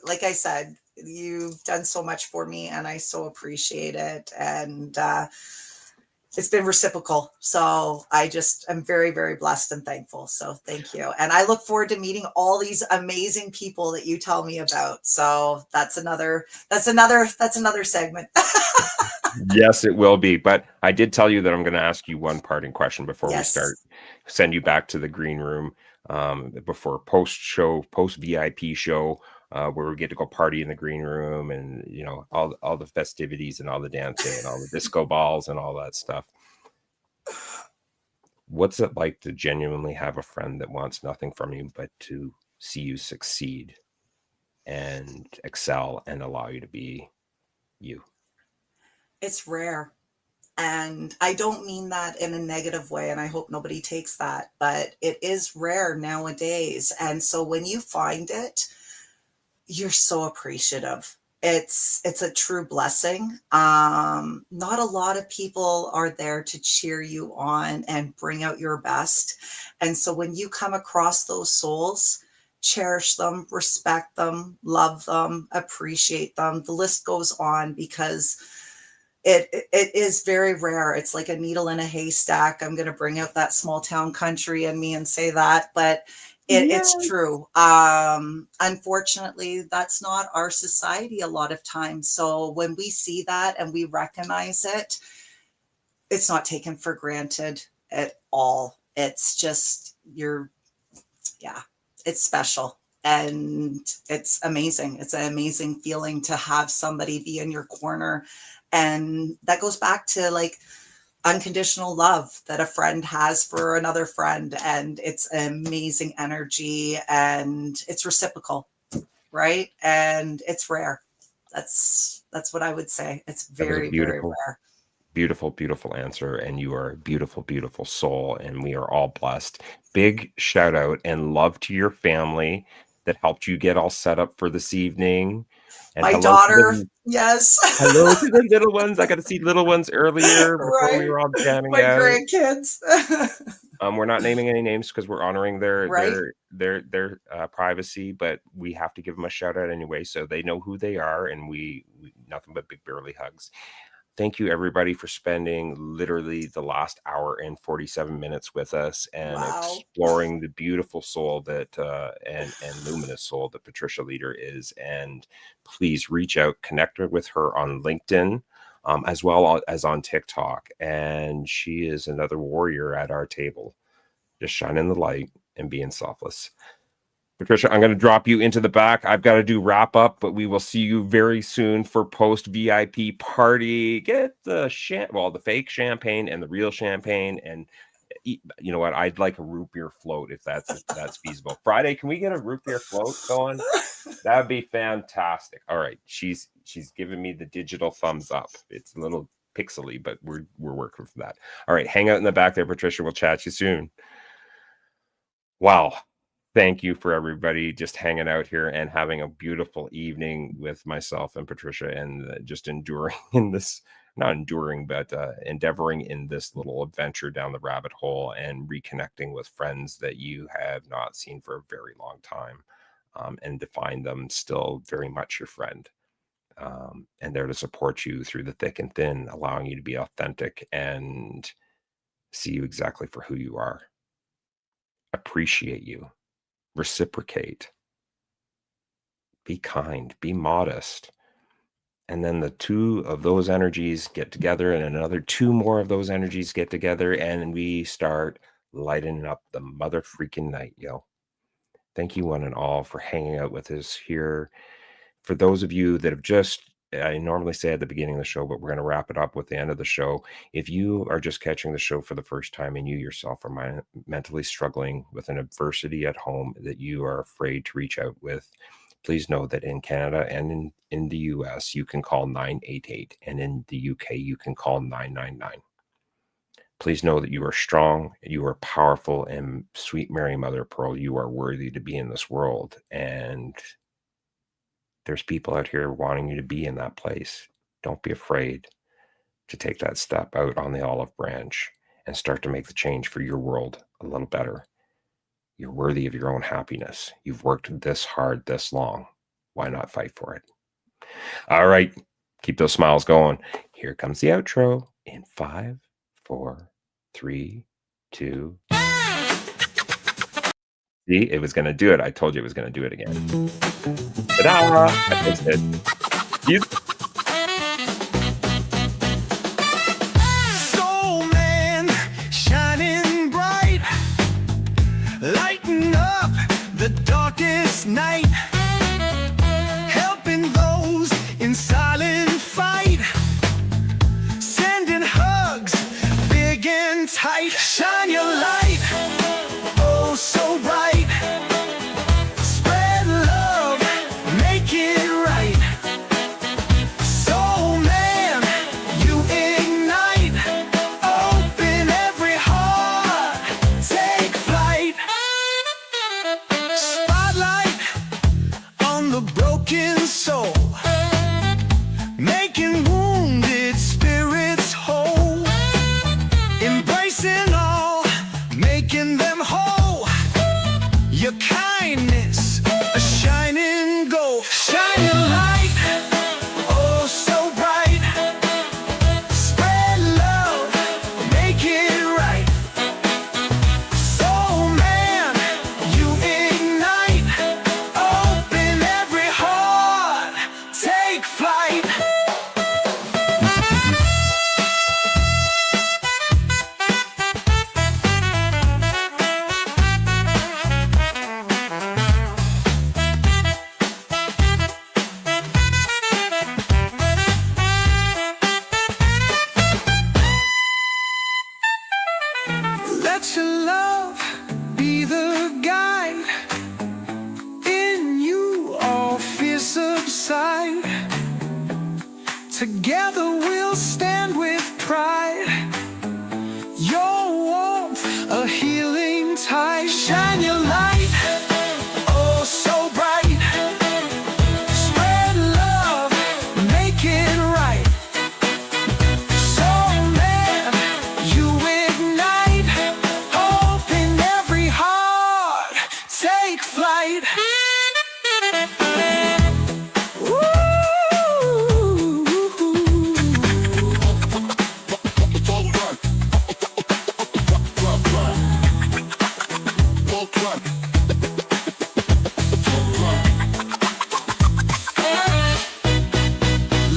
like I said, you've done so much for me, and I so appreciate it. And it's been reciprocal. So I'm very, very blessed and thankful. So thank you. And I look forward to meeting all these amazing people that you tell me about. So that's another segment. Yes, it will be. But I did tell you that I'm going to ask you one parting question before we start. Send you back to the green room before post VIP show, where we get to go party in the green room, and all the festivities and all the dancing and all the disco balls and all that stuff. What's it like to genuinely have a friend that wants nothing from you but to see you succeed and excel and allow you to be you? It's rare. And I don't mean that in a negative way, and I hope nobody takes that, but it is rare nowadays. And so when you find it, you're so appreciative. It's a true blessing. Not a lot of people are there to cheer you on and bring out your best. And so when you come across those souls, cherish them, respect them, love them, appreciate them. The list goes on, because it is very rare. It's like a needle in a haystack. I'm going to bring out that small town country in me and say that, but It's true. Unfortunately, that's not our society a lot of times. So when we see that and we recognize it, it's not taken for granted at all. It's just it's special. And it's amazing. It's an amazing feeling to have somebody be in your corner. And that goes back to like unconditional love that a friend has for another friend. And it's amazing energy and it's reciprocal, right? And it's rare. That's what I would say. It's very, very rare. Beautiful, beautiful answer. And you are a beautiful, beautiful soul. And we are all blessed. Big shout out and love to your family that helped you get all set up for this evening. And my daughter, yes. Hello to the little ones. I got to see little ones earlier before we were all jamming my out. Grandkids. We're not naming any names because we're honoring their privacy, but we have to give them a shout out anyway, so they know who they are. And we nothing but big burly hugs. Thank you, everybody, for spending literally the last hour and 47 minutes with us and exploring the beautiful soul that and luminous soul that Patricia Leeder is. And please reach out, connect with her on LinkedIn, as well as on TikTok. And she is another warrior at our table, just shining the light and being selfless. Patricia, I'm going to drop you into the back. I've got to do wrap up, but we will see you very soon for post VIP party. Get the the fake champagne and the real champagne, and you know what? I'd like a root beer float if that's feasible. Friday, can we get a root beer float going? That would be fantastic. All right, she's giving me the digital thumbs up. It's a little pixely, but we're working for that. All right, hang out in the back there, Patricia. We'll chat you soon. Wow. Thank you for everybody just hanging out here and having a beautiful evening with myself and Patricia, and just enduring in this, not enduring, but endeavoring in this little adventure down the rabbit hole and reconnecting with friends that you have not seen for a very long time, and to find them still very much your friend, and there to support you through the thick and thin, allowing you to be authentic and see you exactly for who you are, appreciate you, reciprocate, be kind, be modest. And then the two of those energies get together, and another two more of those energies get together, and we start lighting up the mother freaking night, yo. Thank you one and all for hanging out with us here. For those of you that have just, I normally say at the beginning of the show, but we're going to wrap it up with the end of the show. If you are just catching the show for the first time and you yourself are mentally struggling with an adversity at home that you are afraid to reach out with, please know that in Canada and in the US, you can call 988, and in the UK, you can call 999. Please know that you are strong, you are powerful, and sweet Mary Mother of Pearl, you are worthy to be in this world. And there's people out here wanting you to be in that place. Don't be afraid to take that step out on the olive branch and start to make the change for your world a little better. You're worthy of your own happiness. You've worked this hard, this long. Why not fight for it? All right. Keep those smiles going. Here comes the outro in 5, 4, 3, 2. See, it was going to do it. I told you it was going to do it again. Ta-da! I fixed it. Soul man, shining bright, lighting up the darkest night, helping those in silent fight, sending hugs big and tight. Shine your light, oh so bright. Spread love, make it right. Soul man, you ignite. Open every heart, take flight. Spotlight on the broken soul, making wounded spirits whole. Embracing all, making them whole. Your kindness, a shining gold. Shine your light, oh so bright. Spread love, make it right. Soul man, you side. Together we'll stand with pride. Your warmth, a healing tide. Shine your light, oh so bright. Spread love, make it right. So man, you ignite hope in every heart. Take flight.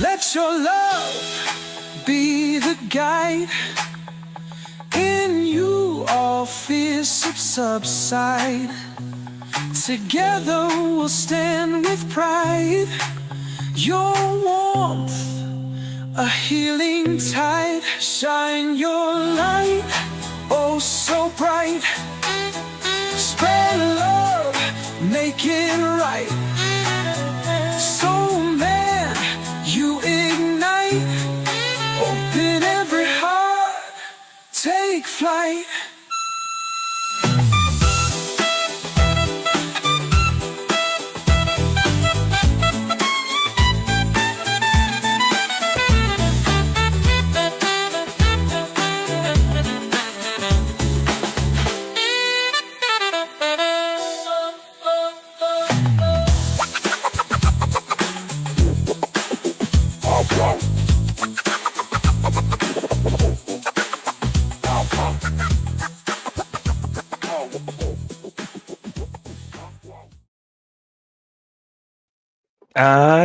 Let your love be the guide. In you all fears subside. Together we'll stand with pride. Your warmth, a healing tide. Shine your light, oh so bright. Spread love, make it right. So man, you ignite, open every heart, take flight.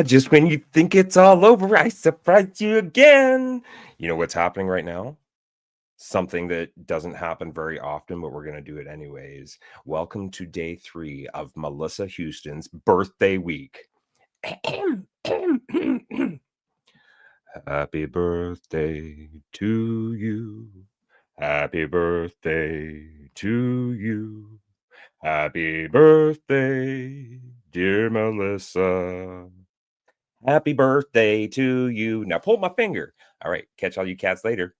Just when you think it's all over, I surprise you again. You know what's happening right now? Something that doesn't happen very often, but we're going to do it anyways. Welcome to day 3 of Melissa Houston's birthday week. Happy birthday to you. Happy birthday to you. Happy birthday, dear Melissa. Happy birthday to you. Now pull my finger. All right, catch all you cats later.